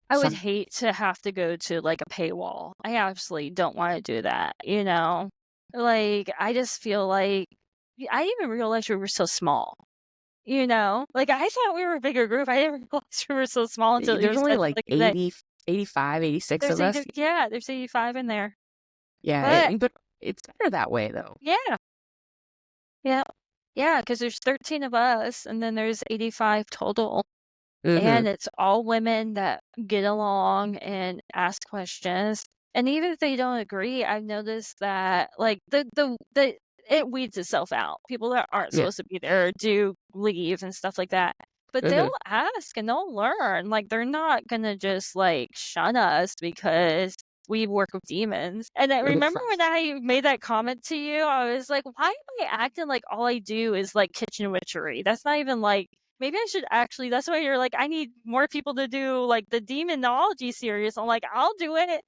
I would
Some
hate to have to go to, like, a paywall. I absolutely don't wanna do that, you know? Like, I just feel like I didn't even realize we were so small, you know? Like, I thought we were a bigger group. I didn't realize we were so small until you
there's only
said
like
something that
80, 85, 86
there's
of us.
80 yeah, there's 85 in there.
Yeah,
But
but it's better that way though.
yeah, yeah. Yeah, because there's 13 of us, and then there's 85 total.
Mhm.
And it's all women that get along and ask questions. And even if they don't agree, I've noticed that like the it weeds itself out. People that aren't
Yeah.
supposed to be there do leave and stuff like that. But they'll
Mhm.
ask and they'll learn. Like they're not gonna just like shun us because we work with demons. And I remember when I made that comment to you, I was like, why am I acting like all I do is like kitchen witchery? That's not even like maybe I should actually that's why you're like, "I need more people to do, like, the demonology series." I'm like, "I'll do it."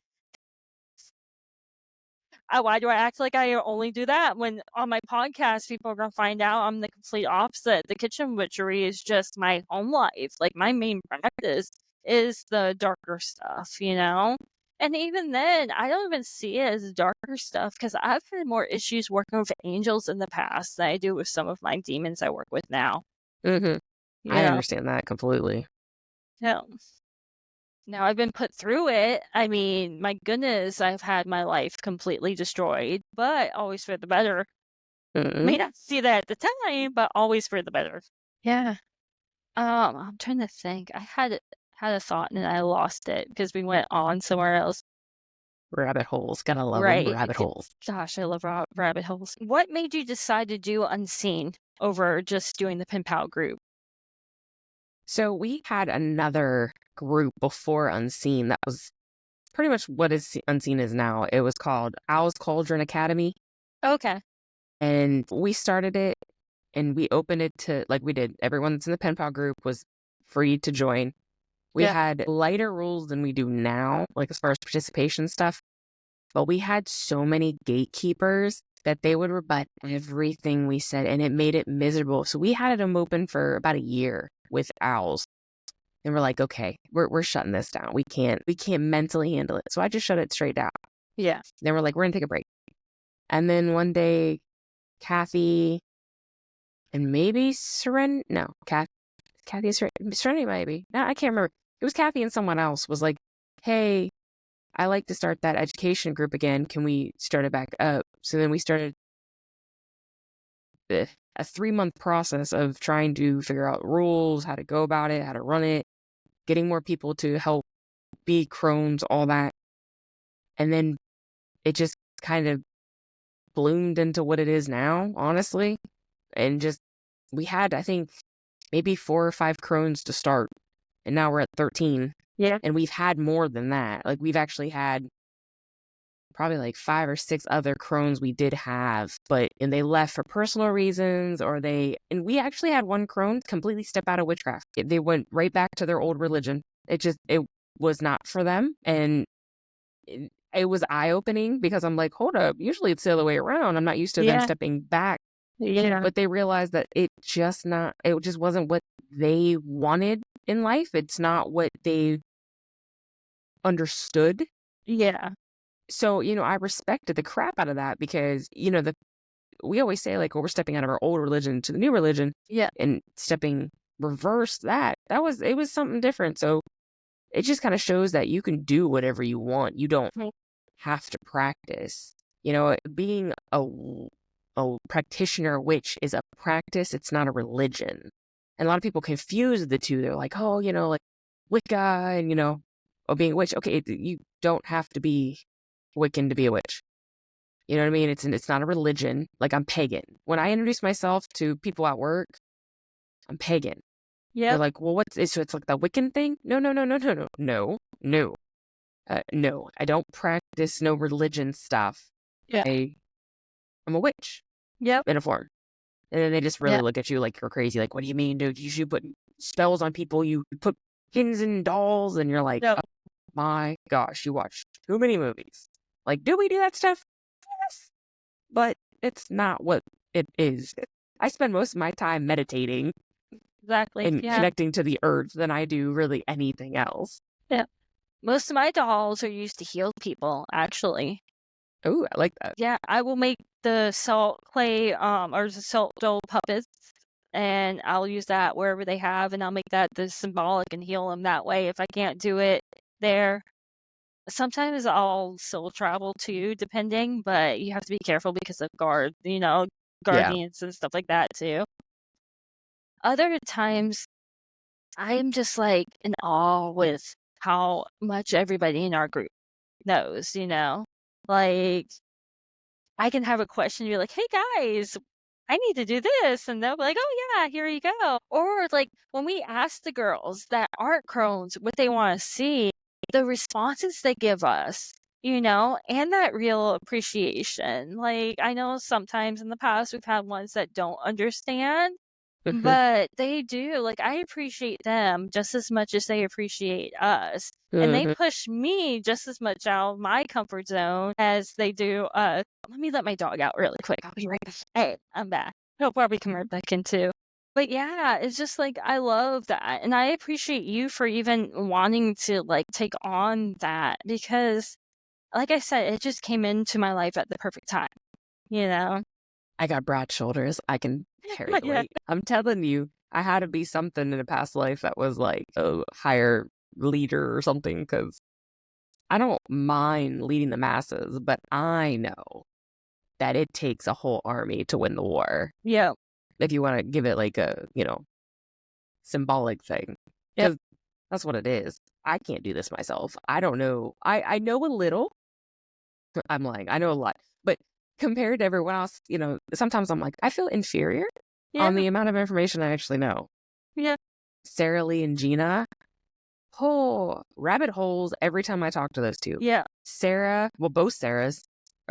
Why do I act like I only do that when on my podcast, people are gonna find out I'm the complete opposite. The kitchen witchery is just my home life. Like, my main practice is the darker stuff, you know? And even then, I don't even see it as darker stuff because 'cause I've had more issues working with angels in the past than I do with some of my demons I work with now,
Mhm.
you
I
know?
understand that completely.
Yeah. Now I've been put through it. I mean, my goodness, I've had my life completely destroyed, but always for the better.
Mhm.
May not see that at the time, but always for the better. Yeah. I'm trying to think. I had a thought and I lost it because we went on somewhere else.
Rabbit holes, gotta love them.
Right.
Rabbit holes.
Gosh, I love rabbit holes. What made you decide to do unseen over just doing the pen pal group?
So we had another group before Unseen that was pretty much what is Unseen is now. It was called Owl's Cauldron Academy,
Okay.
and we started it and we opened it to like we did. Everyone that's in the pen pal group was free to join. We
Yeah.
had lighter rules than we do now, like as far as participation stuff. But we had so many gatekeepers that they would rebut everything we said, and it made it miserable. So we had them open for about a year with owls. And we're like, okay, we're shutting this down. We can't mentally handle it. So I just shut it straight down.
Yeah.
Then we're like, we're gonna take a break. And then one day, Kathy and maybe no, Kathy and Serenity maybe. No, I can't remember. It was Kathy and someone else was like, hey, I like to start that education group again. Can we start it back up? So then we started a 3-month process of trying to figure out rules, how to go about it, how to run it, getting more people to help be crones, all that. And then it just kind of bloomed into what it is now, honestly. And just, we had, I think, maybe 4 or 5 crones to start. And now we're at 13.
Yeah.
And we've had more than that. Like, we've actually had probably like 5 or 6 other crones we did have, and they left for personal reasons, and we actually had one crone completely step out of witchcraft. They went right back to their old religion. It was not for them. And it was eye-opening because I'm like, hold up, usually it's the other way around. I'm not used to them
Yeah.
stepping back,
Yeah.
but they realized that it just wasn't what they wanted in life. It's not what they understood.
Yeah.
So, I respected the crap out of that because, we always say like, oh, we're stepping out of our old religion to the new religion
Yeah.
and stepping reverse it was something different. So it just kind of shows that you can do whatever you want. You don't
Mhm.
have to practice. Being a practitioner witch is a practice. It's not a religion. And a lot of people confuse the two. They're like, oh, like Wicca and, or being a witch. Okay, you don't have to be Wiccan to be a witch. You know what I mean? It's not a religion. Like, I'm pagan. When I introduce myself to people at work, I'm pagan. They're
Yep.
like, well, so it's like the Wiccan thing? No, no, no, no, no, no, no, no. No, I don't practice no religion stuff.
Yeah.
I'm a witch
Yep.
in a form. And then they just really
Yeah.
look at you like you're crazy. Like, what do you mean, dude? You should put spells on people. You put pins in dolls. And you're like,
No.
oh my gosh, you watch too many movies. Like, do we do that stuff? Yes. But it's not what it is. I spend most of my time meditating
Exactly.
and
Yeah.
connecting to the earth than I do really anything else.
Yeah. Most of my dolls are used to heal people, actually.
Ooh, I like that.
Yeah, I will make the salt clay, or the salt doll puppets, and I'll use that wherever they have, and I'll make that the symbolic and heal them that way if I can't do it there. Sometimes I'll soul travel too, depending, but you have to be careful because of
Yeah.
guardians and stuff like that too. Other times, I am just like in awe with how much everybody in our group knows. Like, I can have a question, you're like, "Hey guys, I need to do this," and they'll be like, "Oh yeah, here you go." Or like when we ask the girls that aren't crones what they want to see, the responses they give us, and that real appreciation. Like I know sometimes in the past we've had ones that don't understand,
Mhm,
but they do, like, I appreciate them just as much as they appreciate us, and they
mhm.
push me just as much out of my comfort zone as they do let me let my dog out really quick, I'll be right back. Hey, I'm back. He'll probably come right back in too. But yeah, it's just like, I love that, and I appreciate you for even wanting to, like, take on that because, like I said, it just came into my life at the perfect time, you know?
I got broad shoulders. I can carry the
Yeah.
weight. I'm telling you, I had to be something in a past life that was like a higher leader or something because I don't mind leading the masses, but I know that it takes a whole army to win the war.
Yep.
If you want to give it like a, symbolic thing,
Yep.
because that's what it is. I can't do this myself. I don't know. I know a little. I'm lying. I know a lot. But compared to everyone else, sometimes I'm like, I feel inferior on
Yeah.
the amount of information I actually know.
Yeah.
Sarah Lee and Gina, oh, rabbit holes every time I talk to those two.
Yeah.
Sarah, well, both Sarahs,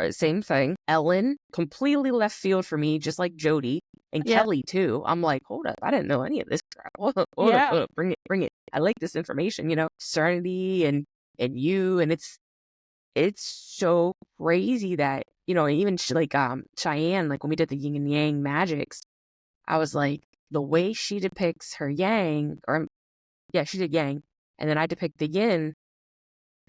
same thing. Ellen, completely left field for me, just like Jody and
Yeah.
Kelly too. I'm like, hold up, I didn't know any of this crap.
Yeah.
Hold up, bring it, bring it. I like this information, Serenity and you, and it's so crazy that even like Cheyenne, like when we did the yin and yang magics, I was like the way she depicts her yang, or yeah, she did yang, and then I depict the yin.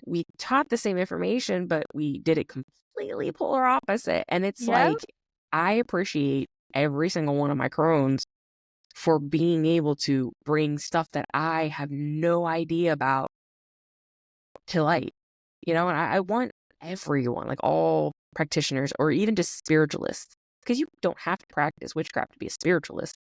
We taught the same information, but we did it completely polar opposite. And it's
Yep.
like, I appreciate every single one of my crones for being able to bring stuff that I have no idea about to light, and I want everyone, like all practitioners or even just spiritualists, because you don't have to practice witchcraft to be a spiritualist,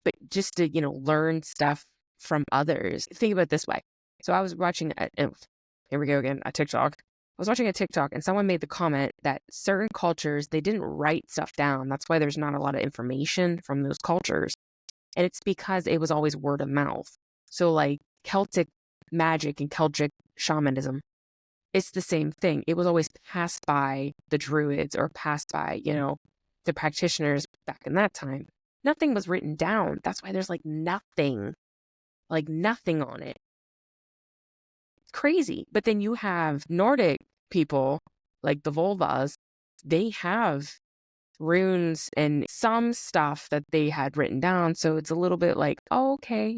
but just to, learn stuff from others. Think about it this way. So I was watching, here we go again, a TikTok. I was watching a TikTok and someone made the comment that certain cultures, they didn't write stuff down. That's why there's not a lot of information from those cultures. And it's because it was always word of mouth. So like Celtic magic and Celtic shamanism, it's the same thing. It was always passed by the druids or passed by, the practitioners back in that time. Nothing was written down. That's why there's like nothing on it. It's crazy. But then you have Nordic people like the Volvas, they have runes and some stuff that they had written down. So it's a little bit like, oh, okay,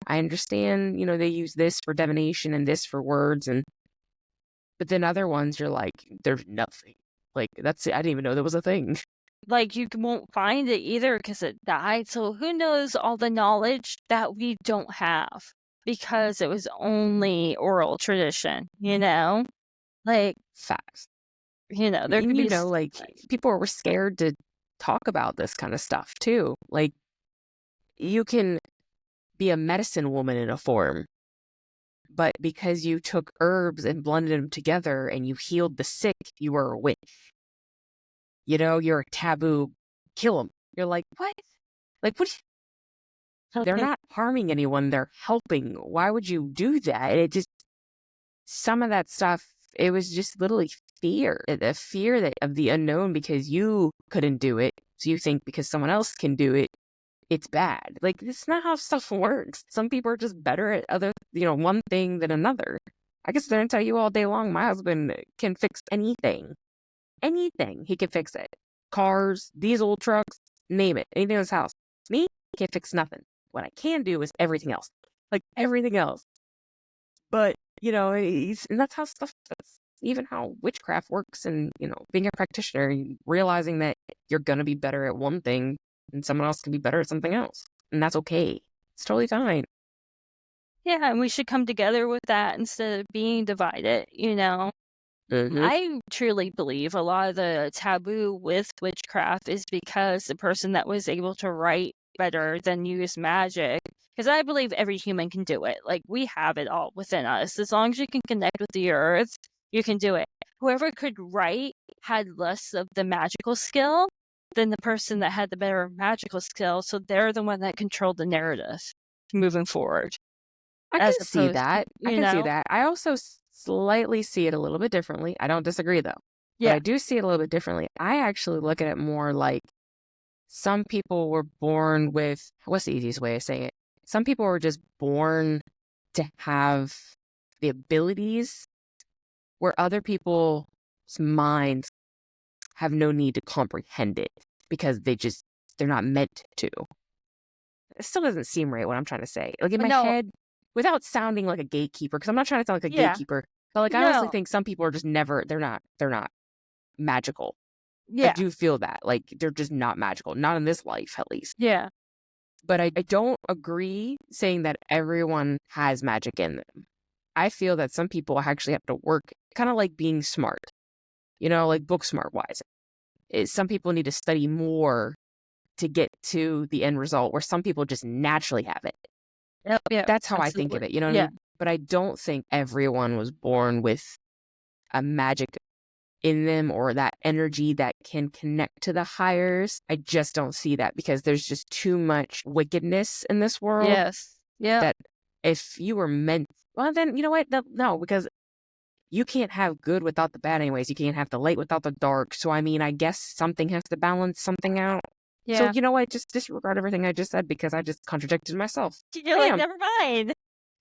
I understand, they use this for divination and this for words. But then other ones, you're like, there's nothing. Like, that's it. I didn't even know there was a thing.
Like, won't find it either because it died, so who knows all the knowledge that we don't have because it was only oral tradition? Like,
Facts.
there
And
could be
like people were scared to talk about this kind of stuff too. Like, you can be a medicine woman in a form, but because you took herbs and blended them together and you healed the sick, you were a witch. You're a taboo. Kill them. You're like, what? Like, what? They're
okay.
not harming anyone. They're helping. Why would you do that? And it just, some of that stuff, it was just literally fear, a fear of the unknown because you couldn't do it. So you think because someone else can do it, it's bad. Like, that's not how stuff works. Some people are just better at one thing than another. I guess they're going to tell you all day long, my husband can fix anything. Anything. He can fix it. Cars, diesel trucks, name it. Anything in this house. Me, can't fix nothing. What I can do is everything else. Like everything else. But And that's how that's even how witchcraft works. And, being a practitioner, realizing that you're going to be better at one thing and someone else can be better at something else. And that's okay. It's totally fine.
Yeah, and we should come together with that instead of being divided.
Hmm.
I truly believe a lot of the taboo with witchcraft is because the person that was able to write better than use magic. Because I believe every human can do it. Like, we have it all within us. As long as you can connect with the earth, you can do it. Whoever could write had less of the magical skill than the person that had the better magical skill. So they're the one that controlled the narrative moving forward,
I can
as
see
opposed to,
that. I can see that. I also slightly see it a little bit differently. I don't disagree though, but
Yeah.
I do see it a little bit differently. I actually look at it more like some people were born with, what's the easiest way of saying it? Some people were just born to have the abilities where other people's minds have no need to comprehend it because they're not meant to. It still doesn't seem right what I'm trying to say. Like in my
No.
head, without sounding like a gatekeeper, because I'm not trying to sound like a
Yeah.
gatekeeper, but like I honestly
No.
think some people are just they're not magical. I
Yeah.
do feel that. Like they're just not magical. Not in this life, at least.
Yeah.
But I don't agree saying that everyone has magic in them. I feel that some people actually have to work kind of like being smart, like book smart wise. Some people need to study more to get to the end result where some people just naturally have it.
Yep. Yeah.
That's how I think of
Absolutely.
it. You know what I
Yeah.
mean? But I don't think everyone was born with a magic in them or that energy that can connect to the higher. I just don't see that because there's just too much wickedness in this world
Yes. Yeah.
that if you were meant, well, then you know what? No, because you can't have good without the bad anyways. You can't have the light without the dark. So, I mean, I guess something has to balance something out. So,
Yeah.
you know what? Just disregard everything I just said because I just contradicted myself.
You're like,
Bam.
never mind.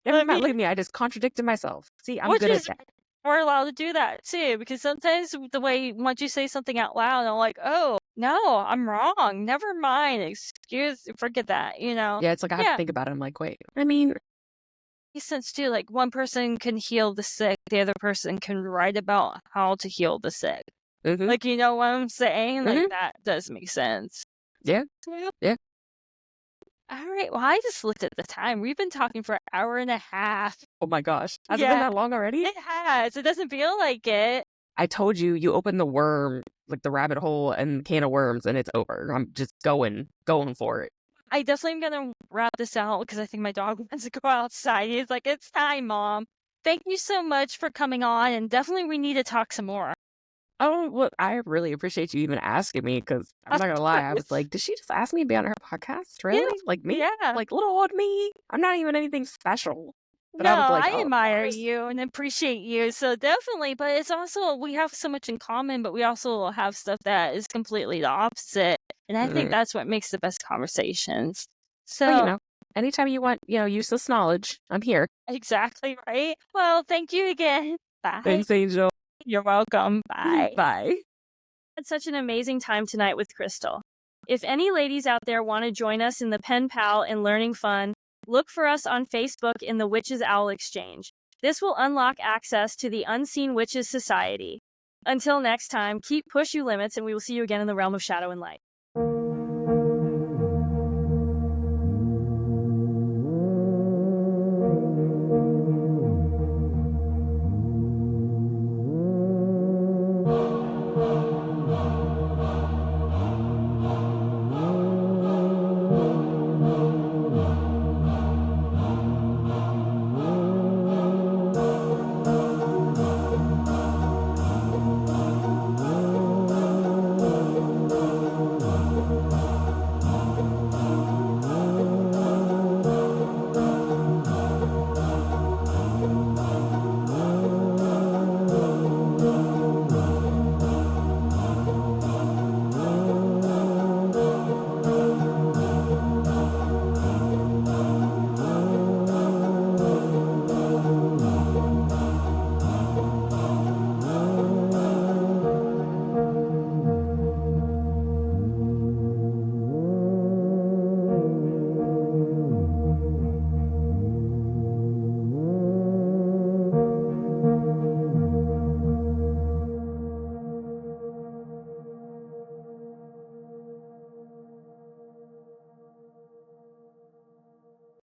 Never
I
mind.
mean,
Look at me. I just contradicted myself. See, I'm
which
good at
is
that.
we're allowed to do that too, because sometimes the way once you say something out loud, I'm like, oh no, I'm wrong. Never mind. Forget that.
Yeah, it's like I have to
Yeah.
think about it. I'm like, wait, I mean,
Makes sense too. Like, one person can heal the sick, the other person can write about how to heal the sick.
mm-hmm,
Like, you know what I'm saying? Like,
mm-hmm,
that does make sense.
yeah,
Yeah.
yeah.
All right. Well, I just looked at the time. We've been talking for an hour and a half.
Oh my gosh. Has it been
Yeah,
that long already?
it has. It doesn't feel like it.
I told you, you open the worm, like the rabbit hole and can of worms, and it's over. I'm just going for it.
I definitely am gonna wrap this out because I think my dog wants to go outside. He's like, "It's time, Mom." Thank you so much for coming on, and definitely we need to talk some more.
Oh, well, I really appreciate you even asking me because I'm
Of
not gonna lie, I was
course.
like, did she just ask me to be on her podcast?
Yeah,
Really? Like me?
yeah.
Like little old me? I'm not even anything special. But
No,
I was like,
I
oh, of
admire
course.
you and appreciate you. So definitely, but it's also we have so much in common, but we also have stuff that is completely the opposite. And I think
Mm.
that's what makes the best conversations.
Well,
So
anytime you want, useless knowledge, I'm here.
exactly right. Well, thank you again. Bye.
Thanks, Angel.
You're welcome. Bye.
Bye.
Had such an amazing time tonight with Crystal. If any ladies out there want to join us in the pen pal and learning fun, look for us on Facebook in the Witches Owl Exchange. This will unlock access to the Unseen Witches Society. Until next time, keep push your limits, and we will see you again in the realm of shadow and light.